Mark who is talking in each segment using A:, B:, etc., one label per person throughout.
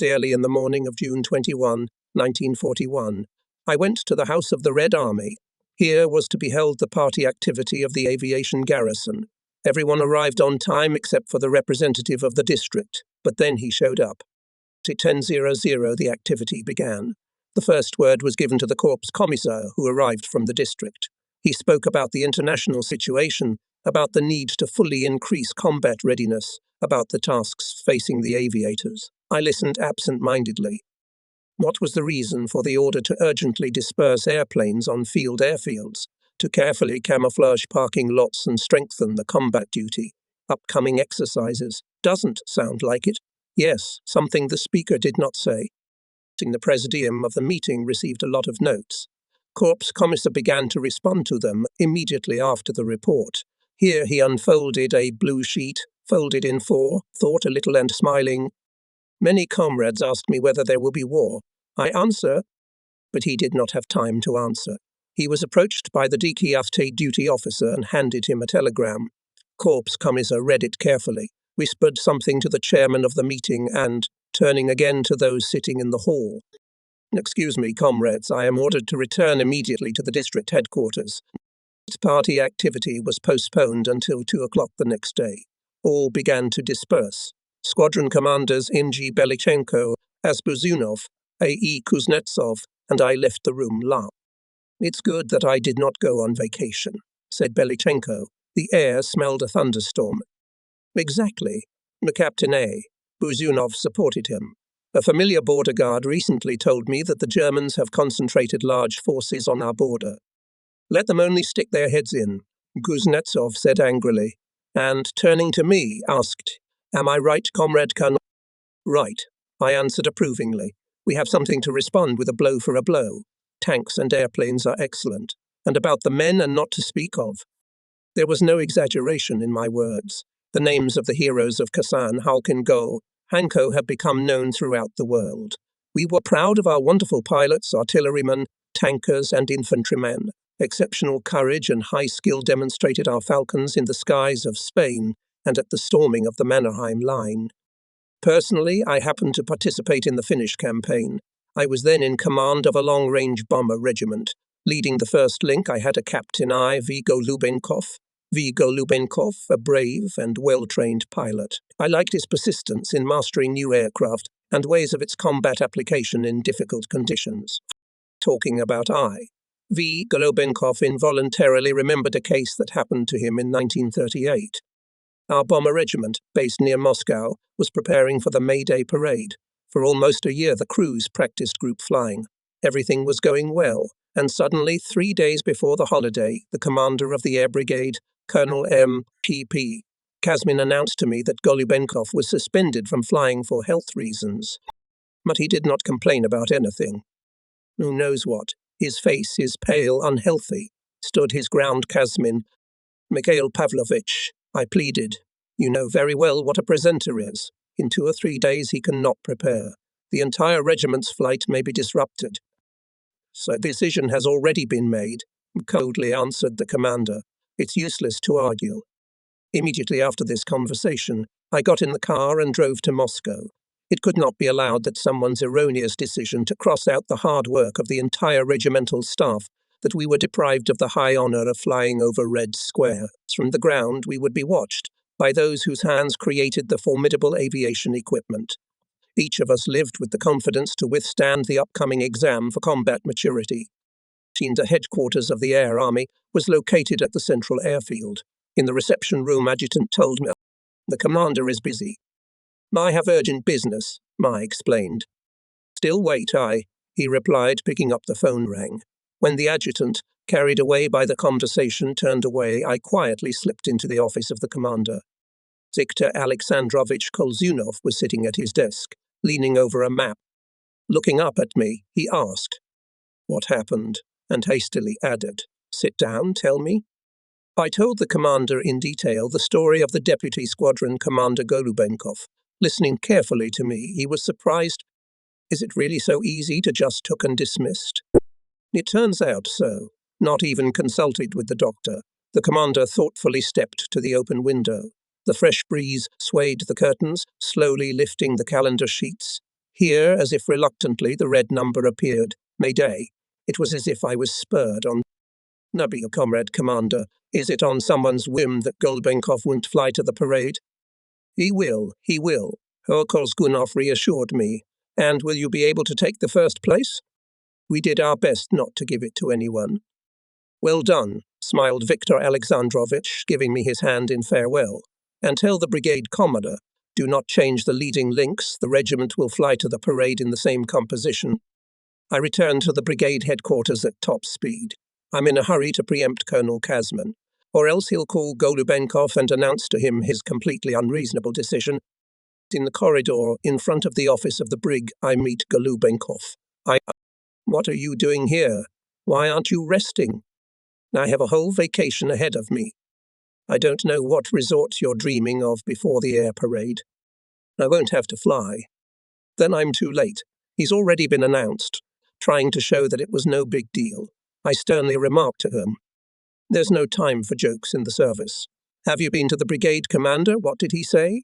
A: Early in the morning of June 21, 1941, I went to the House of the Red Army. Here was to be held the party activity of the aviation garrison. Everyone arrived on time except for the representative of the district, but then he showed up. At 10:00 the activity began. The first word was given to the Corps Commissar, who arrived from the district. He spoke about the international situation, about the need to fully increase combat readiness, about the tasks facing the aviators. I listened absent-mindedly. What was the reason for the order to urgently disperse airplanes on field airfields, to carefully camouflage parking lots and strengthen the combat duty? Upcoming exercises. Doesn't sound like it. Yes, something the speaker did not say. The presidium of the meeting received a lot of notes. Corps Commissar began to respond to them immediately after the report. Here he unfolded a blue sheet, folded in four, thought a little and smiling. Many comrades asked me whether there will be war. I answer, but he did not have time to answer. He was approached by the Dikiafte duty officer and handed him a telegram. Corps Commissar read it carefully, whispered something to the chairman of the meeting and, turning again to those sitting in the hall, "Excuse me, comrades, I am ordered to return immediately to the district headquarters." Party activity was postponed until 2 o'clock the next day. All began to disperse. Squadron commanders N.G. Belichenko, Azbuzunov, A.E. Kuznetsov, and I left the room laughing. "It's good that I did not go on vacation," said Belichenko. "The air smelled a thunderstorm." "Exactly. Captain A. Buzunov supported him. A familiar border guard recently told me that the Germans have concentrated large forces on our border. Let them only stick their heads in," Kuznetsov said angrily, and, turning to me, asked, "Am I right, Comrade Colonel?" "Right," I answered approvingly. "We have something to respond with a blow for a blow. Tanks and airplanes are excellent, and about the men and not to speak of." There was no exaggeration in my words. The names of the heroes of Kasan, Halkin-Gol, Hanko have become known throughout the world. We were proud of our wonderful pilots, artillerymen, tankers, and infantrymen. Exceptional courage and high skill demonstrated our falcons in the skies of Spain and at the storming of the Mannerheim Line. Personally, I happened to participate in the Finnish campaign. I was then in command of a long-range bomber regiment. Leading the first link, I had a Captain I. V. Golubenkov, a brave and well-trained pilot. I liked his persistence in mastering new aircraft and ways of its combat application in difficult conditions. Talking about I. V. Golubenkov involuntarily remembered a case that happened to him in 1938. Our bomber regiment, based near Moscow, was preparing for the May Day parade. For almost a year the crews practiced group flying. Everything was going well, and suddenly, 3 days before the holiday, the commander of the air brigade, Colonel M.P.P. Kazmin, announced to me that Golubenkov was suspended from flying for health reasons. But he did not complain about anything. Who knows what? His face is pale, unhealthy, stood his ground Kazmin. "Mikhail Pavlovich," I pleaded, "you know very well what a presenter is. In 2 or 3 days he cannot prepare. The entire regiment's flight may be disrupted." "So a decision has already been made," coldly answered the commander. "It's useless to argue." Immediately after this conversation, I got in the car and drove to Moscow. It could not be allowed that someone's erroneous decision to cross out the hard work of the entire regimental staff, that we were deprived of the high honor of flying over Red Square. From the ground, we would be watched by those whose hands created the formidable aviation equipment. Each of us lived with the confidence to withstand the upcoming exam for combat maturity. The headquarters of the Air Army was located at the central airfield. In the reception room, adjutant told me, "The commander is busy." "I have urgent business," I explained. "Still wait, he replied, picking up the phone rang. When the adjutant, carried away by the conversation, turned away, I quietly slipped into the office of the commander. Viktor Alexandrovich Kolzunov was sitting at his desk, leaning over a map. Looking up at me, he asked, "What happened?" and hastily added, "Sit down, tell me." I told the commander in detail the story of the deputy squadron commander Golubenkov. Listening carefully to me, he was surprised. "Is it really so easy to just took and dismissed?" "It turns out so. Not even consulted with the doctor." The commander thoughtfully stepped to the open window. The fresh breeze swayed the curtains, slowly lifting the calendar sheets. Here, as if reluctantly, the red number appeared. Mayday. It was as if I was spurred on. Nubby, comrade commander, is it on someone's whim that Golubenkov won't fly to the parade? He will. Her Kozgunov reassured me. And will you be able to take the first place? We did our best not to give it to anyone. Well done, smiled Viktor Alexandrovich, giving me his hand in farewell. And tell the brigade commander, do not change the leading links, the regiment will fly to the parade in the same composition. I returned to the brigade headquarters at top speed. I'm in a hurry to preempt Colonel Kazman, or else he'll call Golubenkov and announce to him his completely unreasonable decision. In the corridor, in front of the office of the brig, I meet Golubenkov. What are you doing here? Why aren't you resting? I have a whole vacation ahead of me. I don't know what resort you're dreaming of before the air parade. I won't have to fly. Then I'm too late. He's already been announced, trying to show that it was no big deal. I sternly remarked to him, there's no time for jokes in the service. Have you been to the brigade commander? What did he say?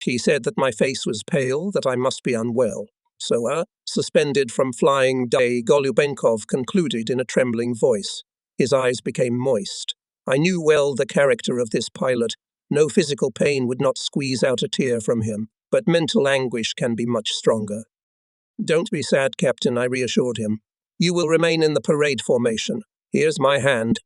A: He said that my face was pale, that I must be unwell. So, suspended from flying day, Golubenkov concluded in a trembling voice. His eyes became moist. I knew well the character of this pilot. No physical pain would not squeeze out a tear from him, but mental anguish can be much stronger. Don't be sad, Captain, I reassured him. You will remain in the parade formation. Here's my hand.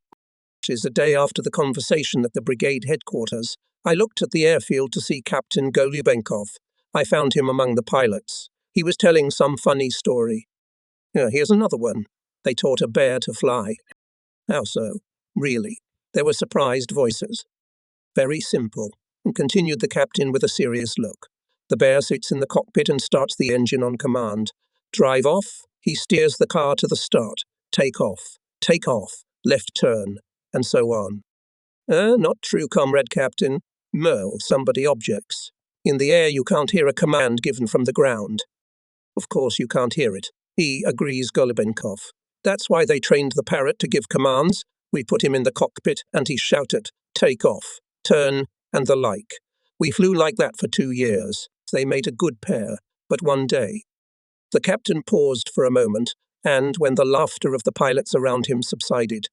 A: It is the day after the conversation at the brigade headquarters. I looked at the airfield to see Captain Golubenkov. I found him among the pilots. He was telling some funny story. Here's another one. They taught a bear to fly. How so? Really? There were surprised voices. Very simple, and continued the captain with a serious look. The bear sits in the cockpit and starts the engine on command. Drive off, he steers the car to the start. Take off, left turn, and so on. Not true, comrade captain. Merle, somebody objects. In the air you can't hear a command given from the ground. Of course you can't hear it. He agrees, Golubenkov. That's why they trained the parrot to give commands. We put him in the cockpit and he shouted, take off, turn, and the like. We flew like that for 2 years. They made a good pair, but one day. The captain paused for a moment, and when the laughter of the pilots around him subsided,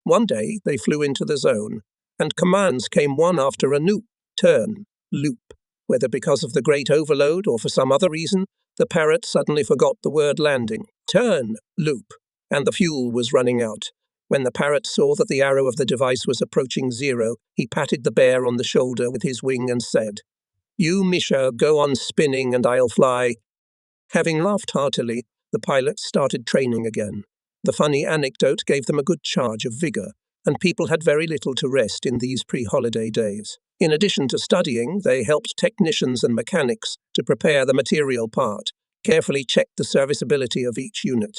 A: one day they flew into the zone, and commands came one after a new turn, loop. Whether because of the great overload or for some other reason, the parrot suddenly forgot the word landing. Turn, loop, and the fuel was running out. When the parrot saw that the arrow of the device was approaching 0, he patted the bear on the shoulder with his wing and said, You, Misha, go on spinning and I'll fly. Having laughed heartily, the pilots started training again. The funny anecdote gave them a good charge of vigor, and people had very little to rest in these pre-holiday days. In addition to studying, they helped technicians and mechanics to prepare the material part, carefully checked the serviceability of each unit.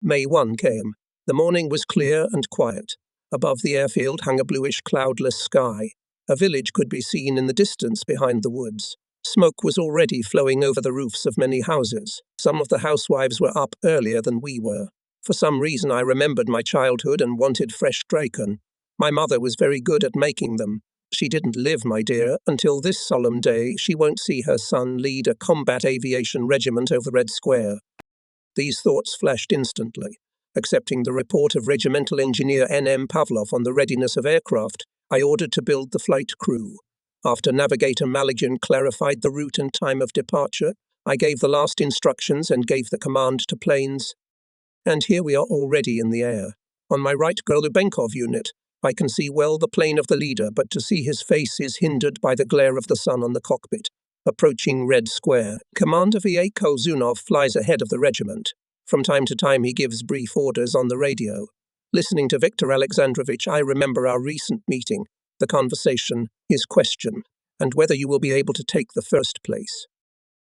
A: May 1 came. The morning was clear and quiet. Above the airfield hung a bluish, cloudless sky. A village could be seen in the distance behind the woods. Smoke was already flowing over the roofs of many houses. Some of the housewives were up earlier than we were. For some reason I remembered my childhood and wanted fresh Draken. My mother was very good at making them. She didn't live, my dear, until this solemn day. She won't see her son lead a combat aviation regiment over Red Square. These thoughts flashed instantly. Accepting the report of Regimental Engineer N.M. Pavlov on the readiness of aircraft, I ordered to build the flight crew. After Navigator Malagin clarified the route and time of departure, I gave the last instructions and gave the command to planes. And here we are already in the air. On my right Golubenkov unit, I can see well the plane of the leader, but to see his face is hindered by the glare of the sun on the cockpit. Approaching Red Square, Commander V.A. Kozunov flies ahead of the regiment. From time to time he gives brief orders on the radio. Listening to Viktor Alexandrovich, I remember our recent meeting, the conversation, his question, and whether you will be able to take the first place.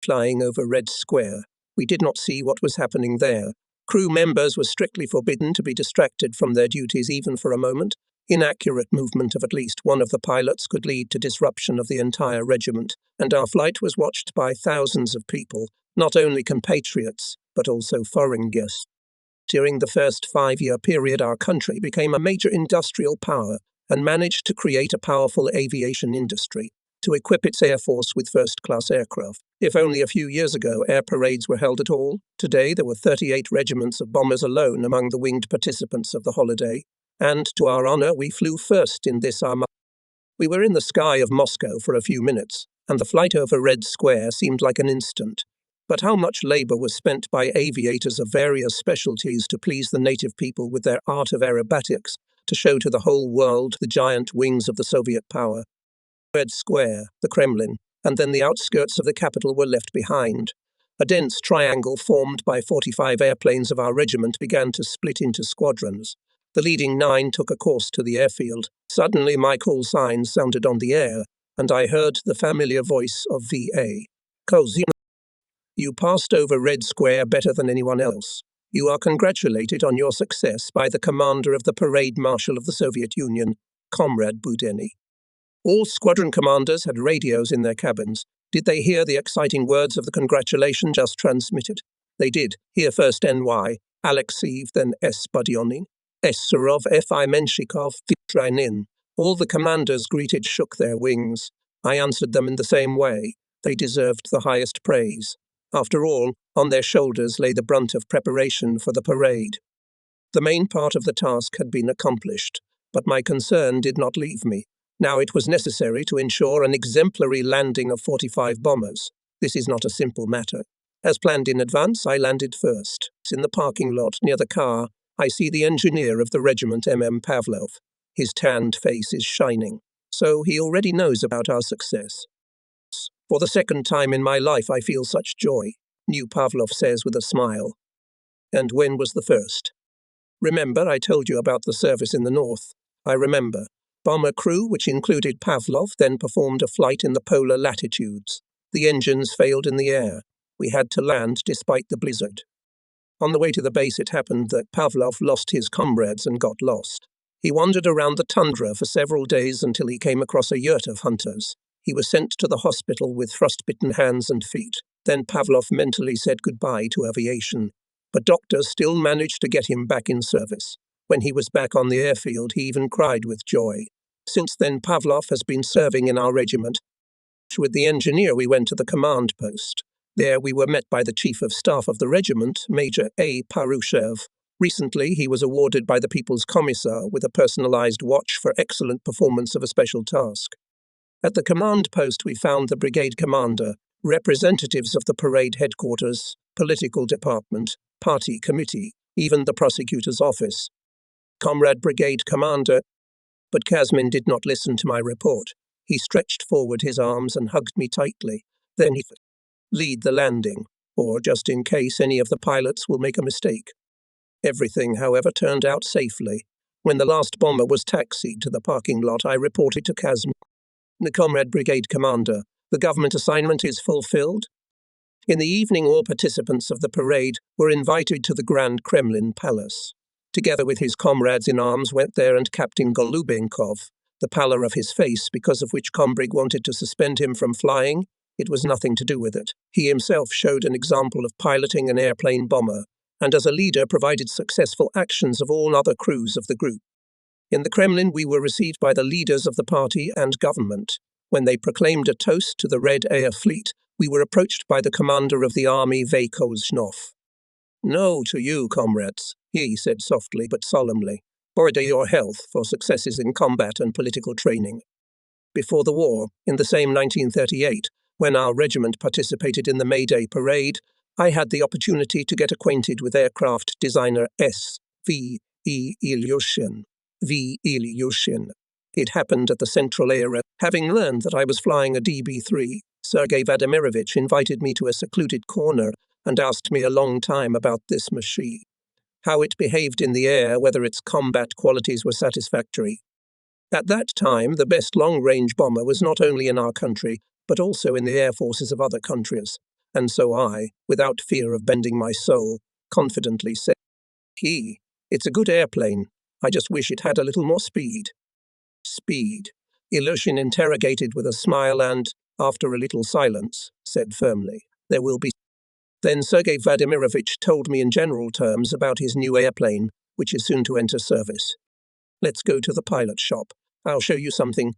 A: Flying over Red Square, we did not see what was happening there. Crew members were strictly forbidden to be distracted from their duties even for a moment. Inaccurate movement of at least one of the pilots could lead to disruption of the entire regiment, and our flight was watched by thousands of people, not only compatriots, but also foreign guests. During the first 5-year period, our country became a major industrial power and managed to create a powerful aviation industry. to equip its air force with first-class aircraft. If only a few years ago air parades were held at all, today there were 38 regiments of bombers alone among the winged participants of the holiday, and to our honor we flew first in this armada. We were in the sky of Moscow for a few minutes, and the flight over Red Square seemed like an instant. But how much labor was spent by aviators of various specialties to please the native people with their art of aerobatics, to show to the whole world the giant wings of the Soviet power. Red Square, the Kremlin, and then the outskirts of the capital were left behind. A dense triangle formed by 45 airplanes of our regiment began to split into squadrons. The leading 9 took a course to the airfield. Suddenly my call sign sounded on the air, and I heard the familiar voice of V.A. Kozin. You passed over Red Square better than anyone else. You are congratulated on your success by the commander of the Parade Marshal of the Soviet Union, Comrade Budeny. All squadron commanders had radios in their cabins. Did they hear the exciting words of the congratulation just transmitted? They did. Hear first N.Y., Alexeyev, then S. Budyonin, S. Surov, F.I. Menshikov, Vitrainin. All the commanders greeted shook their wings. I answered them in the same way. They deserved the highest praise. After all, on their shoulders lay the brunt of preparation for the parade. The main part of the task had been accomplished, but my concern did not leave me. Now it was necessary to ensure an exemplary landing of 45 bombers. This is not a simple matter. As planned in advance, I landed first. In the parking lot near the car, I see the engineer of the regiment, M.M. Pavlov. His tanned face is shining, so he already knows about our success. For the second time in my life I feel such joy, new Pavlov says with a smile. And when was the first? Remember I told you about the service in the north? I remember. Bomber crew, which included Pavlov, then performed a flight in the polar latitudes. The engines failed in the air. We had to land despite the blizzard. On the way to the base it happened that Pavlov lost his comrades and got lost. He wandered around the tundra for several days until he came across a yurt of hunters. He was sent to the hospital with frostbitten hands and feet. Then Pavlov mentally said goodbye to aviation. But doctors still managed to get him back in service. When he was back on the airfield, he even cried with joy. Since then, Pavlov has been serving in our regiment. With the engineer, we went to the command post. There we were met by the Chief of Staff of the regiment, Major A. Parushev. Recently, he was awarded by the People's Commissar with a personalized watch for excellent performance of a special task. At the command post, we found the brigade commander, representatives of the parade headquarters, political department, party committee, even the prosecutor's office. Comrade Brigade Commander, but Kazmin did not listen to my report. He stretched forward his arms and hugged me tightly. Then he lead the landing, or just in case any of the pilots will make a mistake. Everything, however, turned out safely. When the last bomber was taxied to the parking lot, I reported to Kazmin. The Comrade Brigade Commander, the government assignment is fulfilled. In the evening, all participants of the parade were invited to the Grand Kremlin Palace. Together with his comrades in arms went there and Captain Golubenkov. The pallor of his face, because of which Kombrig wanted to suspend him from flying, it was nothing to do with it. He himself showed an example of piloting an airplane bomber, and as a leader provided successful actions of all other crews of the group. In the Kremlin, we were received by the leaders of the party and government. When they proclaimed a toast to the Red Air Fleet, we were approached by the commander of the army, Vakozhnov. "No to you, comrades," he said softly but solemnly. "Order your health for successes in combat and political training." Before the war, in the same 1938, when our regiment participated in the May Day parade, I had the opportunity to get acquainted with aircraft designer S.V. Ilyushin. V. Ilyushin. It happened at the Central Air. Having learned that I was flying a DB-3, Sergei Vladimirovich invited me to a secluded corner and asked me a long time about this machine, how it behaved in the air, whether its combat qualities were satisfactory. At that time, the best long-range bomber was not only in our country, but also in the air forces of other countries. And so I, without fear of bending my soul, confidently said, "It's a good airplane. I just wish it had a little more speed." "Speed?" Ilyushin interrogated with a smile and, after a little silence, said firmly, "There will be." Then Sergei Vladimirovich told me in general terms about his new airplane, which is soon to enter service. "Let's go to the pilot shop. I'll show you something."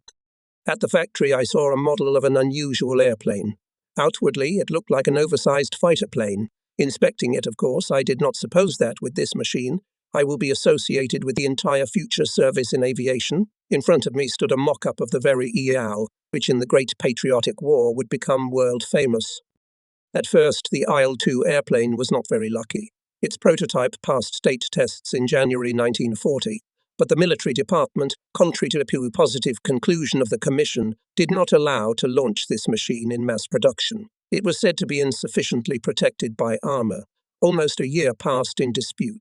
A: At the factory, I saw a model of an unusual airplane. Outwardly, it looked like an oversized fighter plane. Inspecting it, of course, I did not suppose that, with this machine, I will be associated with the entire future service in aviation. In front of me stood a mock-up of the very EAL, which in the Great Patriotic War would become world famous. At first, the IL-2 airplane was not very lucky. Its prototype passed state tests in January 1940, but the military department, contrary to a positive conclusion of the commission, did not allow to launch this machine in mass production. It was said to be insufficiently protected by armor. Almost a year passed in dispute.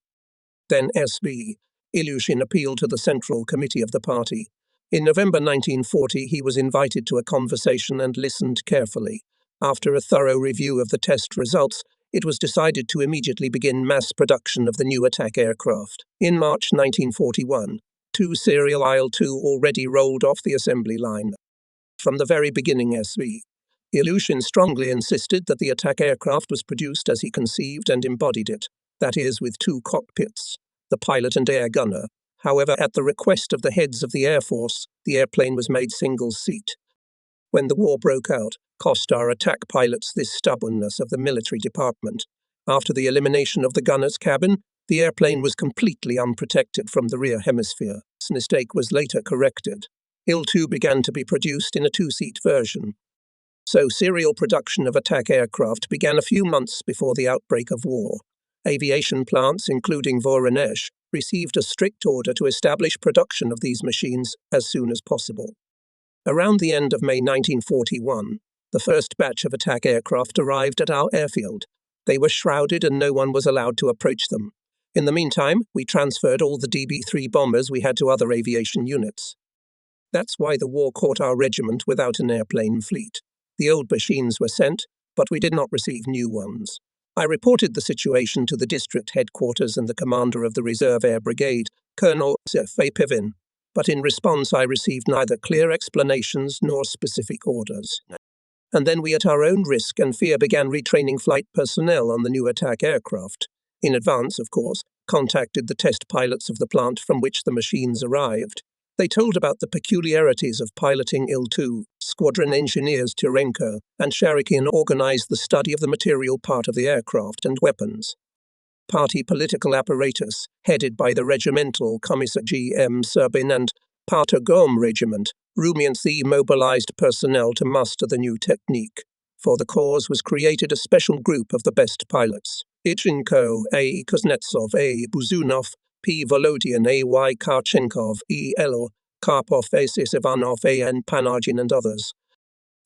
A: Then S.V. Ilyushin appealed to the Central Committee of the party. In November 1940, he was invited to a conversation and listened carefully. After a thorough review of the test results, it was decided to immediately begin mass production of the new attack aircraft. In March 1941, 2 serial IL-2 already rolled off the assembly line. From the very beginning, S.V. Ilyushin strongly insisted that the attack aircraft was produced as he conceived and embodied it, that is, with 2 cockpits, the pilot and air gunner. However, at the request of the heads of the Air Force, the airplane was made single-seat. When the war broke out, cost our attack pilots this stubbornness of the military department. After the elimination of the gunner's cabin, the airplane was completely unprotected from the rear hemisphere. This mistake was later corrected. IL-2 began to be produced in a 2-seat version. So serial production of attack aircraft began a few months before the outbreak of war. Aviation plants, including Voronezh, received a strict order to establish production of these machines as soon as possible. Around the end of May 1941, the first batch of attack aircraft arrived at our airfield. They were shrouded and no one was allowed to approach them. In the meantime, we transferred all the DB-3 bombers we had to other aviation units. That's why the war caught our regiment without an airplane fleet. The old machines were sent, but we did not receive new ones. I reported the situation to the district headquarters and the commander of the Reserve Air Brigade, Colonel F.A. Pivin, but in response I received neither clear explanations nor specific orders. And then we, at our own risk and fear, began retraining flight personnel on the new attack aircraft. In advance, of course, contacted the test pilots of the plant from which the machines arrived. They told about the peculiarities of piloting IL-2. Squadron engineers Turenko and Sharikin organized the study of the material part of the aircraft and weapons. Party political apparatus, headed by the regimental Commissar G.M. Serbin and Partogom Regiment, Rumiancy mobilized personnel to master the new technique. For the cause was created a special group of the best pilots. Ichenko, A. Kuznetsov, A. Buzunov, P. Volodyan, A. Y. Karchenkov, E. Elo, Karpov, A. Sivanov, A. N. Panargin, and others.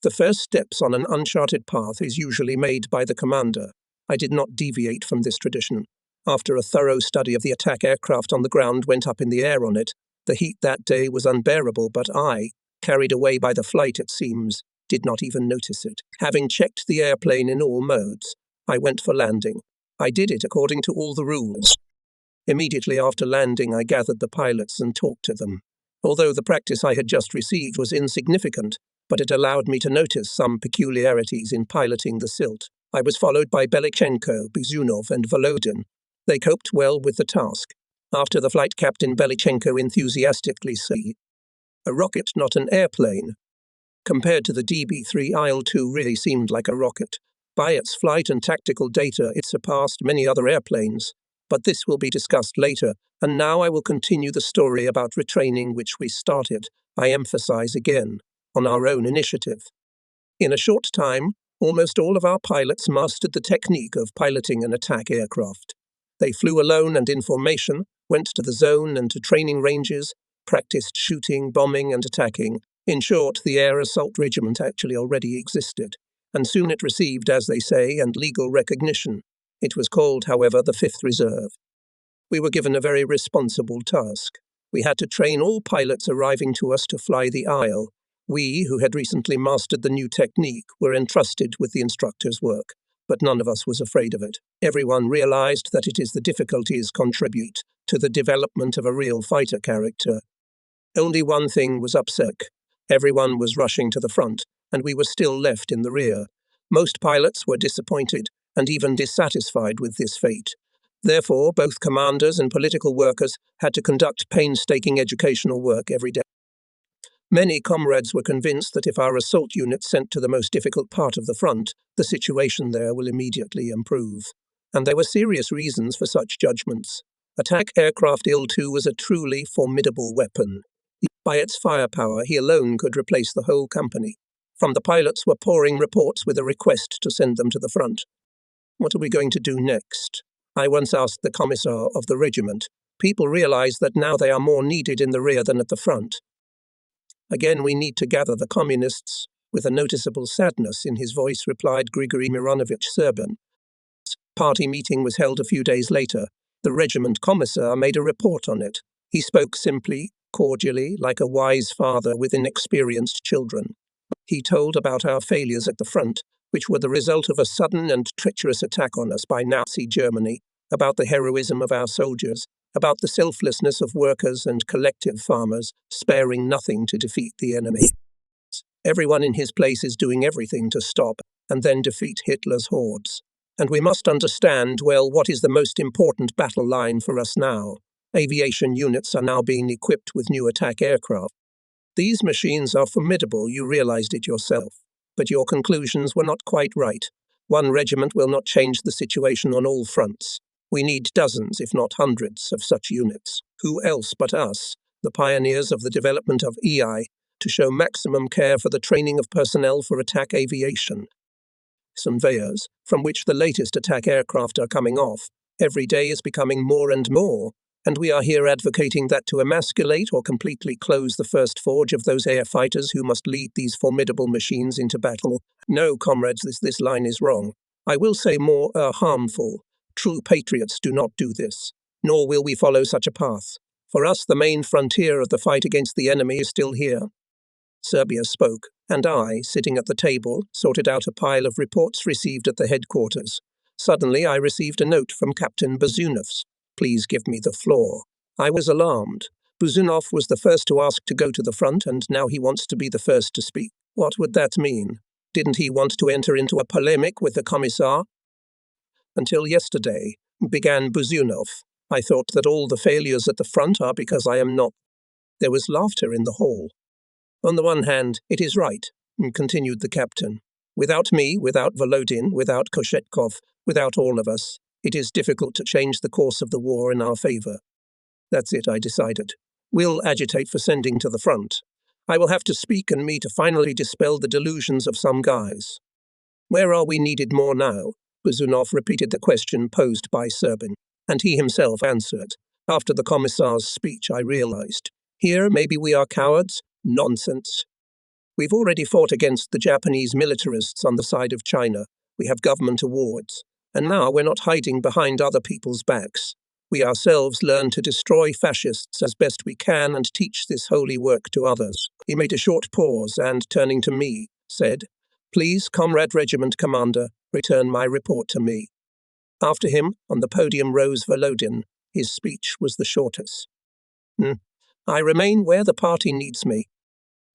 A: The first steps on an uncharted path is usually made by the commander. I did not deviate from this tradition. After a thorough study of the attack aircraft on the ground went up in the air on it, the heat that day was unbearable, but I, carried away by the flight it seems, did not even notice it. Having checked the airplane in all modes, I went for landing. I did it according to all the rules. Immediately after landing, I gathered the pilots and talked to them. Although the practice I had just received was insignificant, but it allowed me to notice some peculiarities in piloting the Silt. I was followed by Belichenko, Buzunov, and Volodin. They coped well with the task. After the flight captain, Belichenko enthusiastically said, "A rocket, not an airplane." Compared to the DB-3, IL-2 really seemed like a rocket. By its flight and tactical data, it surpassed many other airplanes. But this will be discussed later, and now I will continue the story about retraining which we started, I emphasize again, on our own initiative. In a short time, almost all of our pilots mastered the technique of piloting an attack aircraft. They flew alone and in formation, went to the zone and to training ranges, practiced shooting, bombing, and attacking. In short, the Air Assault Regiment actually already existed, and soon it received, as they say, and legal recognition. It was called, however, the 5th Reserve. We were given a very responsible task. We had to train all pilots arriving to us to fly the IL. We, who had recently mastered the new technique, were entrusted with the instructor's work, but none of us was afraid of it. Everyone realized that it is the difficulties contribute to the development of a real fighter character. Only one thing was upset. Everyone was rushing to the front, and we were still left in the rear. Most pilots were disappointed and even dissatisfied with this fate. Therefore, both commanders and political workers had to conduct painstaking educational work every day. Many comrades were convinced that if our assault unit sent to the most difficult part of the front, the situation there will immediately improve. And there were serious reasons for such judgments. Attack aircraft IL-2 was a truly formidable weapon. By its firepower, he alone could replace the whole company. From the pilots were pouring reports with a request to send them to the front. What are we going to do next? I once asked the commissar of the regiment. People realize that now they are more needed in the rear than at the front. Again, we need to gather the communists. With a noticeable sadness in his voice, replied Grigory Mironovich Serbin. Party meeting was held a few days later. The regiment commissar made a report on it. He spoke simply, cordially, like a wise father with inexperienced children. He told about our failures at the front, which were the result of a sudden and treacherous attack on us by Nazi Germany, about the heroism of our soldiers, about the selflessness of workers and collective farmers, sparing nothing to defeat the enemy. Everyone in his place is doing everything to stop and then defeat Hitler's hordes. And we must understand, well, what is the most important battle line for us now. Aviation units are now being equipped with new attack aircraft. These machines are formidable, you realized it yourself. But your conclusions were not quite right. One regiment will not change the situation on all fronts. We need dozens, if not hundreds, of such units. Who else but us, the pioneers of the development of EI, to show maximum care for the training of personnel for attack aviation? Conveyors, from which the latest attack aircraft are coming off, every day is becoming more and more, and we are here advocating that to emasculate or completely close the first forge of those air fighters who must lead these formidable machines into battle. No, comrades, this line is wrong. I will say more harmful. True patriots do not do this, nor will we follow such a path. For us, the main frontier of the fight against the enemy is still here. Serbia spoke, and I, sitting at the table, sorted out a pile of reports received at the headquarters. Suddenly, I received a note from Captain Bazunovs. Please give me the floor. I was alarmed. Buzunov was the first to ask to go to the front, and now he wants to be the first to speak. What would that mean? Didn't he want to enter into a polemic with the commissar? Until yesterday, began Buzunov, I thought that all the failures at the front are because I am not. There was laughter in the hall. On the one hand, it is right, continued the captain. Without me, without Volodin, without Koshetkov, without all of us, it is difficult to change the course of the war in our favor. That's it, I decided. We'll agitate for sending to the front. I will have to speak and me to finally dispel the delusions of some guys. Where are we needed more now? Buzunov repeated the question posed by Serbin, and he himself answered. After the commissar's speech, I realized. Here, maybe we are cowards? Nonsense. We've already fought against the Japanese militarists on the side of China. We have government awards. And now we're not hiding behind other people's backs. We ourselves learn to destroy fascists as best we can and teach this holy work to others. He made a short pause and, turning to me, said, Please, Comrade Regiment Commander, return my report to me. After him, on the podium rose Volodin. His speech was the shortest. I remain where the party needs me.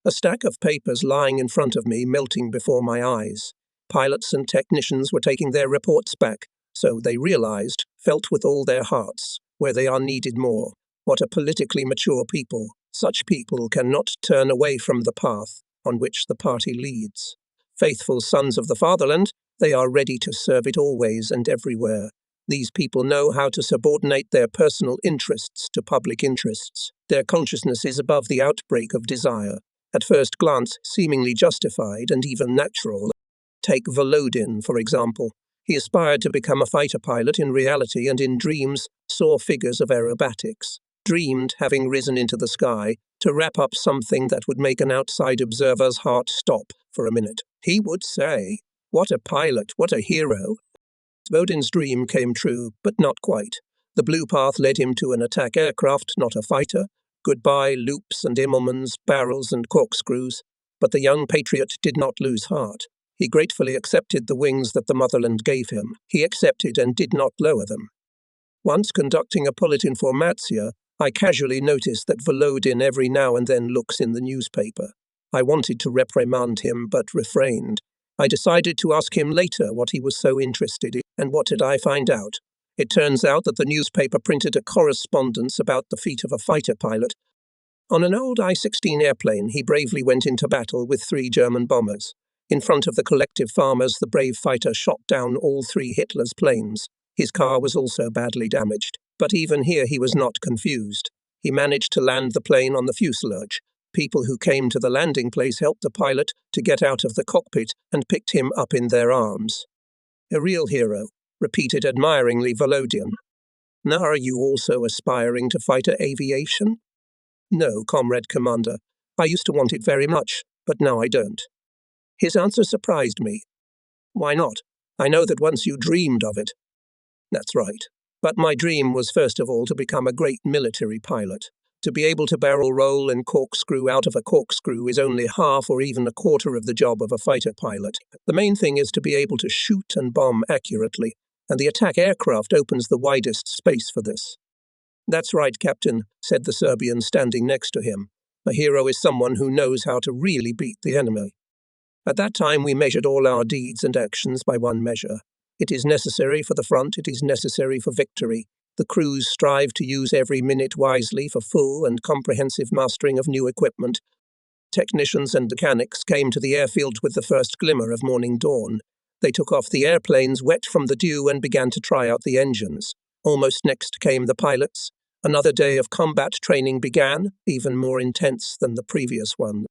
A: A stack of papers lying in front of me, melting before my eyes. Pilots and technicians were taking their reports back, so they realized, felt with all their hearts, where they are needed more. What a politically mature people. Such people cannot turn away from the path on which the party leads. Faithful sons of the fatherland, they are ready to serve it always and everywhere. These people know how to subordinate their personal interests to public interests. Their consciousness is above the outbreak of desire, at first glance seemingly justified and even natural. Take Volodin, for example. He aspired to become a fighter pilot in reality and in dreams saw figures of aerobatics. Dreamed, having risen into the sky, to wrap up something that would make an outside observer's heart stop for a minute. He would say, "What a pilot, what a hero." Volodin's dream came true, but not quite. The blue path led him to an attack aircraft, not a fighter. Goodbye loops and Immelmans, barrels and corkscrews. But the young patriot did not lose heart. He gratefully accepted the wings that the motherland gave him. He accepted and did not lower them. Once conducting a Politinformatia, I casually noticed that Volodin every now and then looks in the newspaper. I wanted to reprimand him, but refrained. I decided to ask him later what he was so interested in, and what did I find out? It turns out that the newspaper printed a correspondence about the feat of a fighter pilot. On an old I-16 airplane, he bravely went into battle with 3 German bombers. In front of the collective farmers, the brave fighter shot down all 3 Hitler's planes. His car was also badly damaged, but even here he was not confused. He managed to land the plane on the fuselage. People who came to the landing place helped the pilot to get out of the cockpit and picked him up in their arms. A real hero, repeated admiringly Volodin. Now are you also aspiring to fighter aviation? No, Comrade Commander. I used to want it very much, but now I don't. His answer surprised me. Why not? I know that once you dreamed of it. That's right. But my dream was first of all to become a great military pilot. To be able to barrel roll and corkscrew out of a corkscrew is only half or even a quarter of the job of a fighter pilot. The main thing is to be able to shoot and bomb accurately, and the attack aircraft opens the widest space for this. That's right, Captain, said the Serbian standing next to him. A hero is someone who knows how to really beat the enemy. At that time we measured all our deeds and actions by one measure. It is necessary for the front, it is necessary for victory. The crews strive to use every minute wisely for full and comprehensive mastering of new equipment. Technicians and mechanics came to the airfield with the first glimmer of morning dawn. They took off the airplanes wet from the dew and began to try out the engines. Almost next came the pilots. Another day of combat training began, even more intense than the previous one.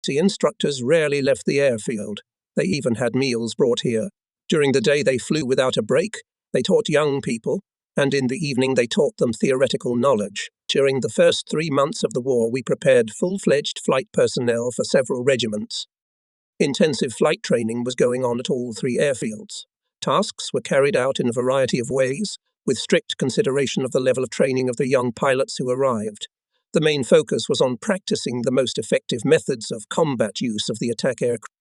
A: The instructors rarely left the airfield. They even had meals brought here. During the day they flew without a break. They taught young people, and in the evening they taught them theoretical knowledge. During the first 3 months of the war, we prepared full-fledged flight personnel for several regiments. Intensive flight training was going on at all 3 airfields. Tasks were carried out in a variety of ways, with strict consideration of the level of training of the young pilots who arrived. The main focus was on practicing the most effective methods of combat use of the attack aircraft.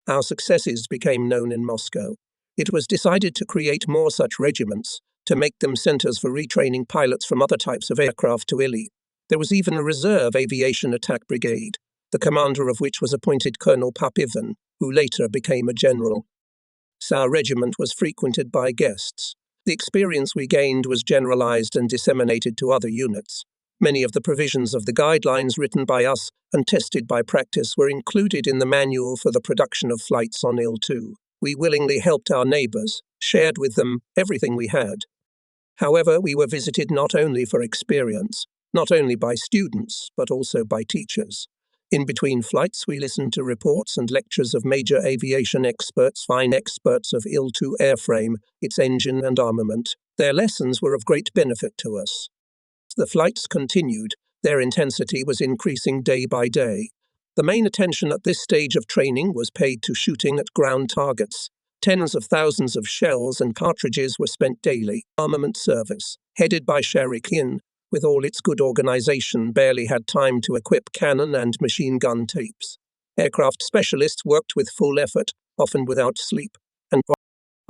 A: Our successes became known in Moscow. It was decided to create more such regiments, to make them centers for retraining pilots from other types of aircraft to ILI. There was even a reserve aviation attack brigade, the commander of which was appointed Colonel Papivan, who later became a general. Our regiment was frequented by guests. The experience we gained was generalized and disseminated to other units. Many of the provisions of the guidelines written by us and tested by practice were included in the manual for the production of flights on IL-2. We willingly helped our neighbors, shared with them everything we had. However, we were visited not only for experience, not only by students, but also by teachers. In between flights, we listened to reports and lectures of major aviation experts, fine experts of IL-2 airframe, its engine and armament. Their lessons were of great benefit to us. The flights continued. Their intensity was increasing day by day. The main attention at this stage of training was paid to shooting at ground targets. Tens of thousands of shells and cartridges were spent daily. Armament service, headed by Sharikin, with all its good organization, barely had time to equip cannon and machine gun tapes. Aircraft specialists worked with full effort, often without sleep. And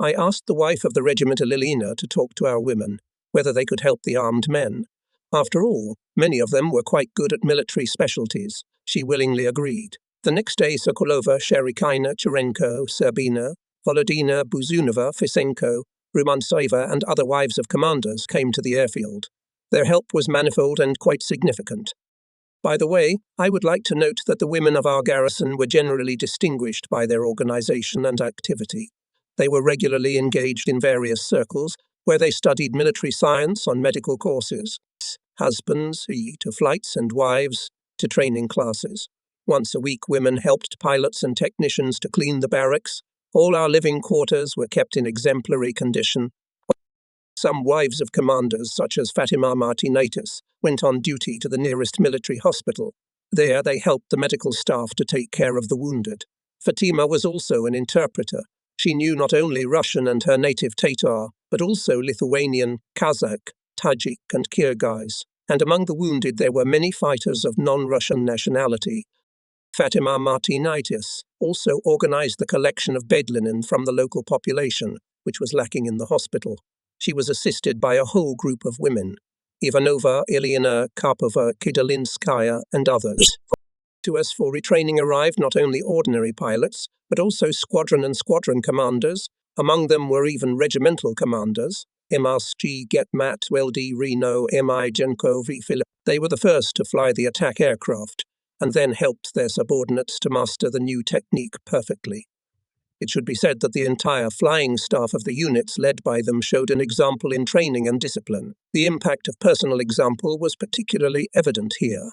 A: I asked the wife of the regiment, Lilina, to talk to our women, whether they could help the armed men. After all, many of them were quite good at military specialties. She willingly agreed. The next day, Sokolova, Sherikina, Cherenko, Serbina, Volodina, Buzunova, Fisenko, Rumantseva, and other wives of commanders came to the airfield. Their help was manifold and quite significant. By the way, I would like to note that the women of our garrison were generally distinguished by their organization and activity. They were regularly engaged in various circles, where they studied military science on medical courses, husbands to flights and wives to training classes. Once a week, women helped pilots and technicians to clean the barracks. All our living quarters were kept in exemplary condition. Some wives of commanders, such as Fatima Martinaitis, went on duty to the nearest military hospital. There they helped the medical staff to take care of the wounded. Fatima was also an interpreter. She knew not only Russian and her native Tatar, but also Lithuanian, Kazakh, Tajik, and Kyrgyz. And among the wounded there were many fighters of non-Russian nationality. Fatima Martinaitis also organized the collection of bed linen from the local population, which was lacking in the hospital. She was assisted by a whole group of women, Ivanova, Ilyina, Karpova, Kidalinskaya, and others. To us for retraining arrived not only ordinary pilots, but also squadron and squadron commanders. Among them were even regimental commanders. MRSG get Mat Weldy Reno Mi Genko V Philip. They were the first to fly the attack aircraft, and then helped their subordinates to master the new technique perfectly. It should be said that the entire flying staff of the units led by them showed an example in training and discipline. The impact of personal example was particularly evident here.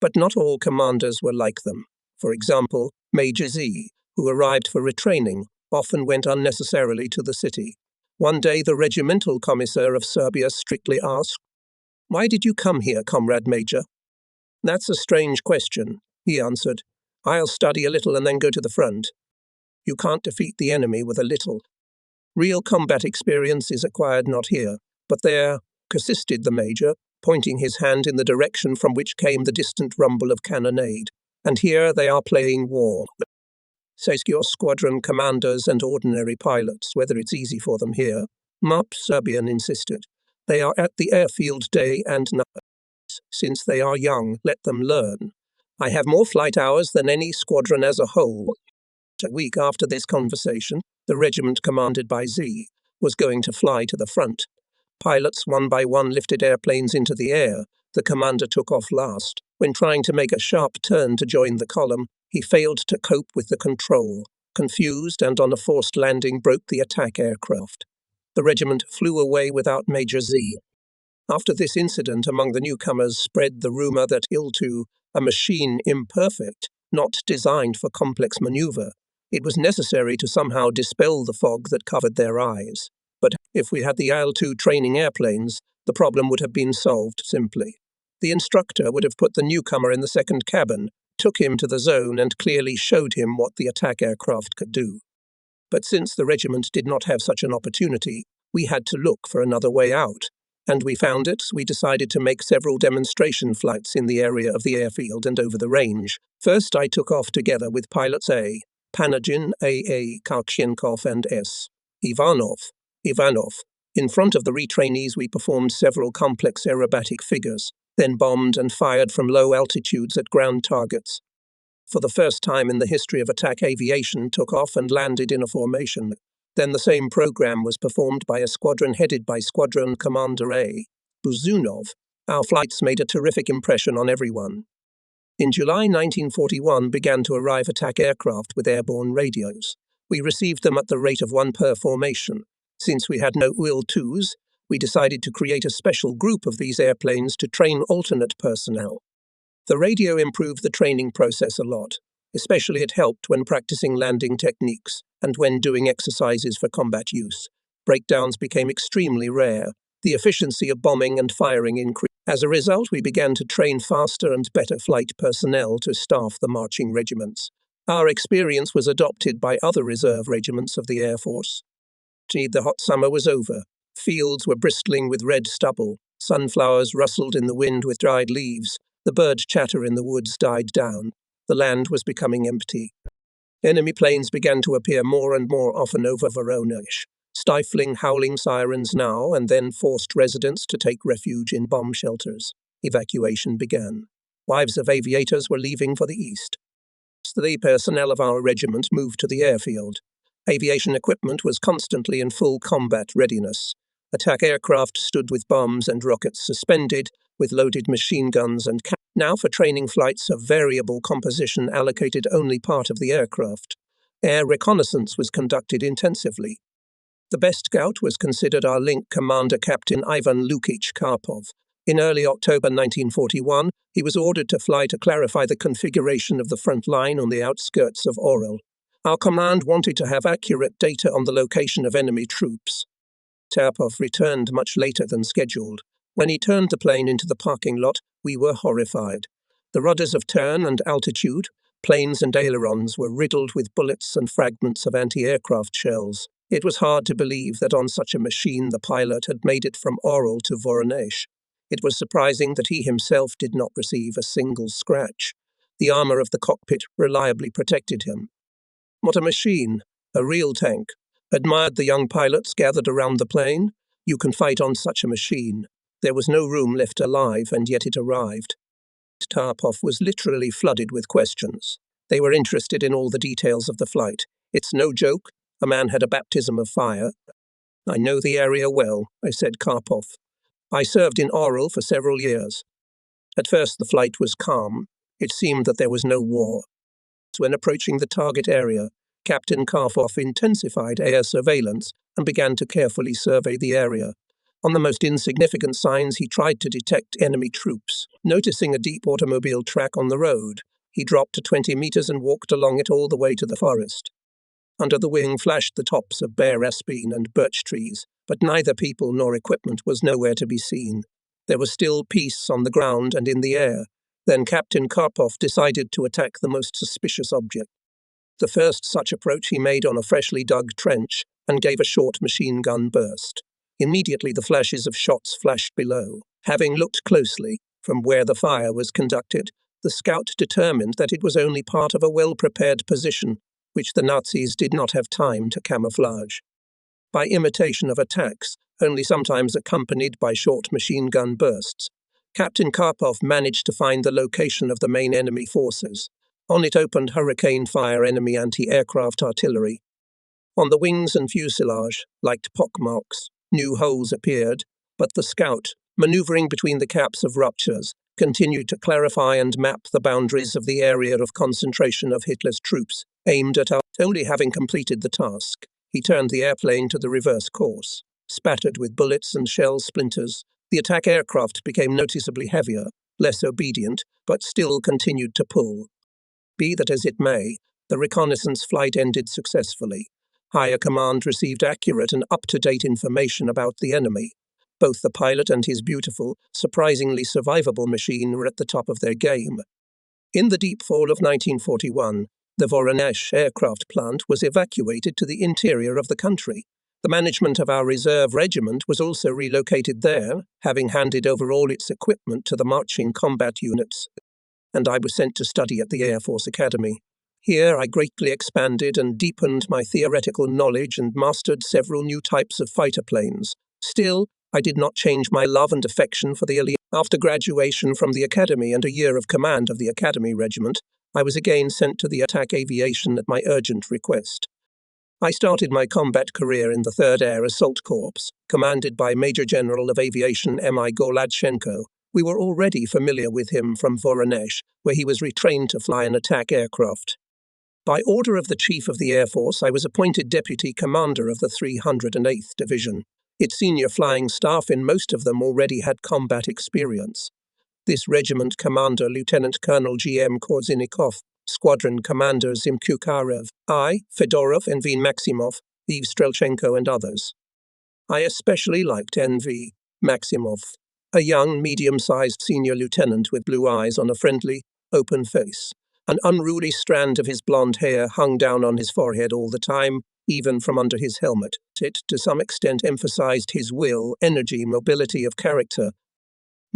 A: But not all commanders were like them. For example, Major Z, who arrived for retraining, often went unnecessarily to the city. One day the regimental commissar of Serbia strictly asked, "Why did you come here, Comrade Major?" "That's a strange question," he answered. "I'll study a little and then go to the front." You can't defeat the enemy with a little. Real combat experience is acquired not here, but there, persisted the major, pointing his hand in the direction from which came the distant rumble of cannonade. And here they are playing war. Says your squadron commanders and ordinary pilots, whether it's easy for them here. Mup Serbian insisted. They are at the airfield day and night. Since they are young, let them learn. I have more flight hours than any squadron as a whole. A week after this conversation, the regiment commanded by Z was going to fly to the front. Pilots one by one lifted airplanes into the air. The commander took off last. When trying to make a sharp turn to join the column, he failed to cope with the control. Confused and on a forced landing, broke the attack aircraft. The regiment flew away without Major Z. After this incident, among the newcomers spread the rumor that Il-2, a machine imperfect, not designed for complex maneuver, it was necessary to somehow dispel the fog that covered their eyes. But if we had the IL-2 training airplanes, the problem would have been solved simply. The instructor would have put the newcomer in the second cabin, took him to the zone and clearly showed him what the attack aircraft could do. But since the regiment did not have such an opportunity, we had to look for another way out. And we found it. We decided to make several demonstration flights in the area of the airfield and over the range. First, I took off together with pilots A. Panagin, A.A. Kalkshenkov, and S. Ivanov. In front of the retrainees, we performed several complex aerobatic figures, then bombed and fired from low altitudes at ground targets. For the first time in the history of attack aviation, took off and landed in a formation. Then the same program was performed by a squadron headed by Squadron Commander A. Buzunov. Our flights made a terrific impression on everyone. In July 1941 began to arrive attack aircraft with airborne radios. We received them at the rate of one per formation. Since we had no IL-2s, we decided to create a special group of these airplanes to train alternate personnel. The radio improved the training process a lot. Especially it helped when practicing landing techniques and when doing exercises for combat use. Breakdowns became extremely rare. The efficiency of bombing and firing increased. As a result, we began to train faster and better flight personnel to staff the marching regiments. Our experience was adopted by other reserve regiments of the Air Force. The hot summer was over. Fields were bristling with red stubble. Sunflowers rustled in the wind with dried leaves. The bird chatter in the woods died down. The land was becoming empty. Enemy planes began to appear more and more often over Voronezh. Stifling, howling sirens now and then forced residents to take refuge in bomb shelters. Evacuation began. Wives of aviators were leaving for the east. The personnel of our regiment moved to the airfield. Aviation equipment was constantly in full combat readiness. Attack aircraft stood with bombs and rockets suspended, with loaded machine guns and now for training flights of variable composition allocated only part of the aircraft. Air reconnaissance was conducted intensively. The best scout was considered our link commander, Captain Ivan Lukich Karpov. In early October 1941, he was ordered to fly to clarify the configuration of the front line on the outskirts of Orel. Our command wanted to have accurate data on the location of enemy troops. Karpov returned much later than scheduled. When he turned the plane into the parking lot, we were horrified. The rudders of turn and altitude, planes and ailerons were riddled with bullets and fragments of anti-aircraft shells. It was hard to believe that on such a machine the pilot had made it from Orel to Voronezh. It was surprising that he himself did not receive a single scratch. The armor of the cockpit reliably protected him. What a machine! A real tank. Admired the young pilots gathered around the plane. You can fight on such a machine. There was no room left alive, and yet it arrived. Karpov was literally flooded with questions. They were interested in all the details of the flight. It's no joke. A man had a baptism of fire. I know the area well, I said Karpov. I served in Oral for several years. At first the flight was calm. It seemed that there was no war. When approaching the target area, Captain Karpov intensified air surveillance and began to carefully survey the area. On the most insignificant signs, he tried to detect enemy troops. Noticing a deep automobile track on the road, he dropped to 20 meters and walked along it all the way to the forest. Under the wing flashed the tops of bare aspen and birch trees, but neither people nor equipment was nowhere to be seen. There was still peace on the ground and in the air. Then Captain Karpov decided to attack the most suspicious object. The first such approach he made on a freshly dug trench and gave a short machine gun burst. Immediately the flashes of shots flashed below. Having looked closely from where the fire was conducted, the scout determined that it was only part of a well-prepared position, which the Nazis did not have time to camouflage. By imitation of attacks, only sometimes accompanied by short machine gun bursts, Captain Karpov managed to find the location of the main enemy forces. On it opened hurricane-fire enemy anti-aircraft artillery. On the wings and fuselage, like pockmarks, new holes appeared, but the scout, maneuvering between the caps of ruptures, continued to clarify and map the boundaries of the area of concentration of Hitler's troops, aimed at us. Only having completed the task, he turned the airplane to the reverse course. Spattered with bullets and shell splinters, the attack aircraft became noticeably heavier, less obedient, but still continued to pull. Be that as it may, the reconnaissance flight ended successfully. Higher command received accurate and up-to-date information about the enemy. Both the pilot and his beautiful, surprisingly survivable machine were at the top of their game. In the deep fall of 1941, the Voronezh aircraft plant was evacuated to the interior of the country. The management of our reserve regiment was also relocated there, having handed over all its equipment to the marching combat units, and I was sent to study at the Air Force Academy. Here I greatly expanded and deepened my theoretical knowledge and mastered several new types of fighter planes. Still, I did not change my love and affection for the elite. After graduation from the Academy and a year of command of the Academy Regiment, I was again sent to the attack aviation at my urgent request. I started my combat career in the 3rd Air Assault Corps, commanded by Major General of Aviation M.I. Goladchenko. We were already familiar with him from Voronezh, where he was retrained to fly an attack aircraft. By order of the Chief of the Air Force, I was appointed Deputy Commander of the 308th Division. Its senior flying staff in most of them already had combat experience. This regiment commander, Lieutenant Colonel G.M. Korzinikov, Squadron Commander Zim Kukarev, I, Fedorov, N.V. Maximov, Yves Strelchenko, and others. I especially liked N.V. Maximov, a young, medium-sized senior lieutenant with blue eyes on a friendly, open face. An unruly strand of his blonde hair hung down on his forehead all the time, even from under his helmet. It, to some extent, emphasized his will, energy, mobility of character.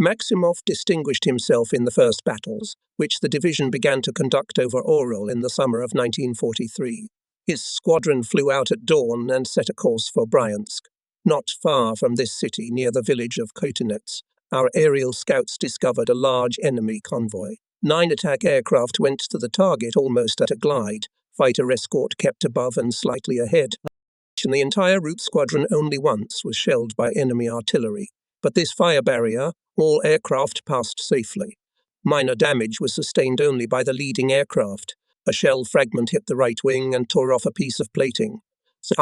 A: Maximov distinguished himself in the first battles, which the division began to conduct over Oral in the summer of 1943. His squadron flew out at dawn and set a course for Bryansk. Not far from this city, near the village of Kotinets, our aerial scouts discovered a large enemy convoy. 9 attack aircraft went to the target almost at a glide, fighter escort kept above and slightly ahead. In the entire route squadron only once was shelled by enemy artillery, but this fire barrier, all aircraft passed safely. Minor damage was sustained only by the leading aircraft. A shell fragment hit the right wing and tore off a piece of plating.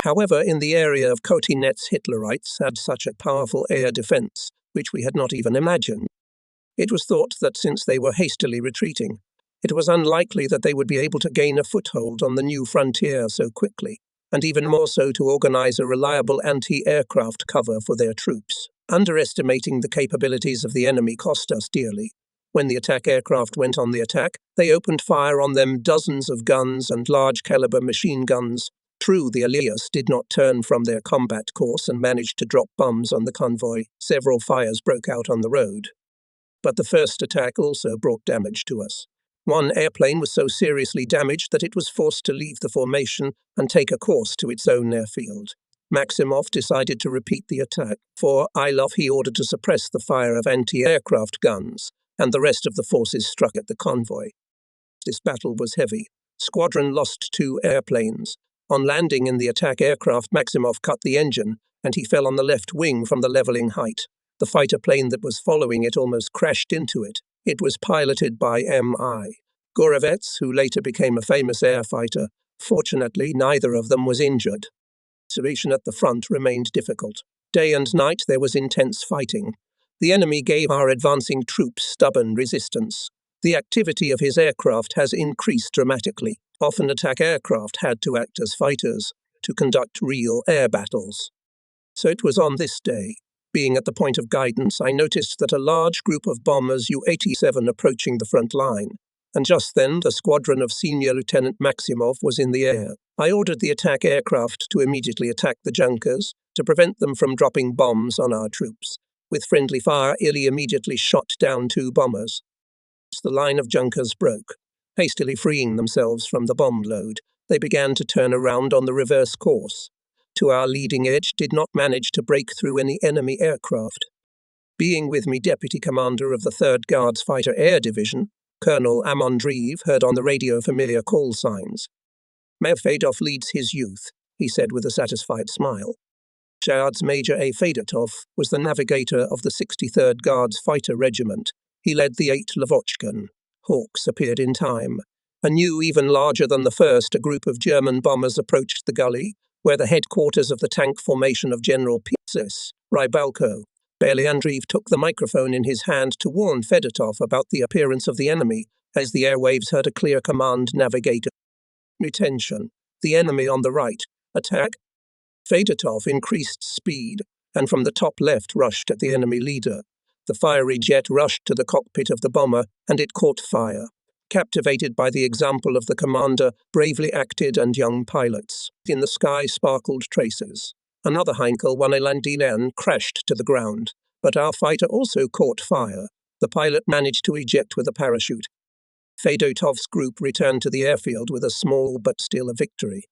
A: However, in the area of Kotinets, Hitlerites had such a powerful air defense, which we had not even imagined. It was thought that since they were hastily retreating, it was unlikely that they would be able to gain a foothold on the new frontier so quickly, and even more so to organize a reliable anti-aircraft cover for their troops. Underestimating the capabilities of the enemy cost us dearly. When the attack aircraft went on the attack, they opened fire on them dozens of guns and large-caliber machine guns. True, the Elias did not turn from their combat course and managed to drop bombs on the convoy. Several fires broke out on the road. But the first attack also brought damage to us. One airplane was so seriously damaged that it was forced to leave the formation and take a course to its own airfield. Maximov decided to repeat the attack. For Ilov, he ordered to suppress the fire of anti-aircraft guns, and the rest of the forces struck at the convoy. This battle was heavy. Squadron lost 2 airplanes. On landing in the attack aircraft, Maximov cut the engine, and he fell on the left wing from the leveling height. The fighter plane that was following it almost crashed into it. It was piloted by M.I. Gorovets, who later became a famous air fighter. Fortunately, neither of them was injured. Observation at the front remained difficult. Day and night there was intense fighting. The enemy gave our advancing troops stubborn resistance. The activity of his aircraft has increased dramatically. Often attack aircraft had to act as fighters to conduct real air battles. So it was on this day. Being at the point of guidance, I noticed that a large group of bombers U-87 approaching the front line. And just then, the squadron of Senior Lieutenant Maximov was in the air. I ordered the attack aircraft to immediately attack the junkers to prevent them from dropping bombs on our troops. With friendly fire, Illy immediately shot down 2 bombers. The line of junkers broke. Hastily freeing themselves from the bomb load, they began to turn around on the reverse course. To our leading edge did not manage to break through any enemy aircraft. Being with me Deputy Commander of the 3rd Guards Fighter Air Division, Colonel Amondriv heard on the radio familiar call signs. Mayor Fedotov leads his youth, he said with a satisfied smile. Guards Major A. Fedotov was the navigator of the 63rd Guards Fighter Regiment. He led the 8 Lavochkin. Hawks appeared in time. A new, even larger than the first, a group of German bombers approached the gully, where the headquarters of the tank formation of General P.S. Rybalko. Andreev took the microphone in his hand to warn Fedotov about the appearance of the enemy, as the airwaves heard a clear command navigator. Attention. The enemy on the right. Attack. Fedotov increased speed, and from the top left rushed at the enemy leader. The fiery jet rushed to the cockpit of the bomber, and it caught fire. Captivated by the example of the commander, bravely acted and young pilots. In the sky sparkled traces. Another Heinkel 1 crashed to the ground, but our fighter also caught fire. The pilot managed to eject with a parachute. Fedotov's group returned to the airfield with a small but still a victory.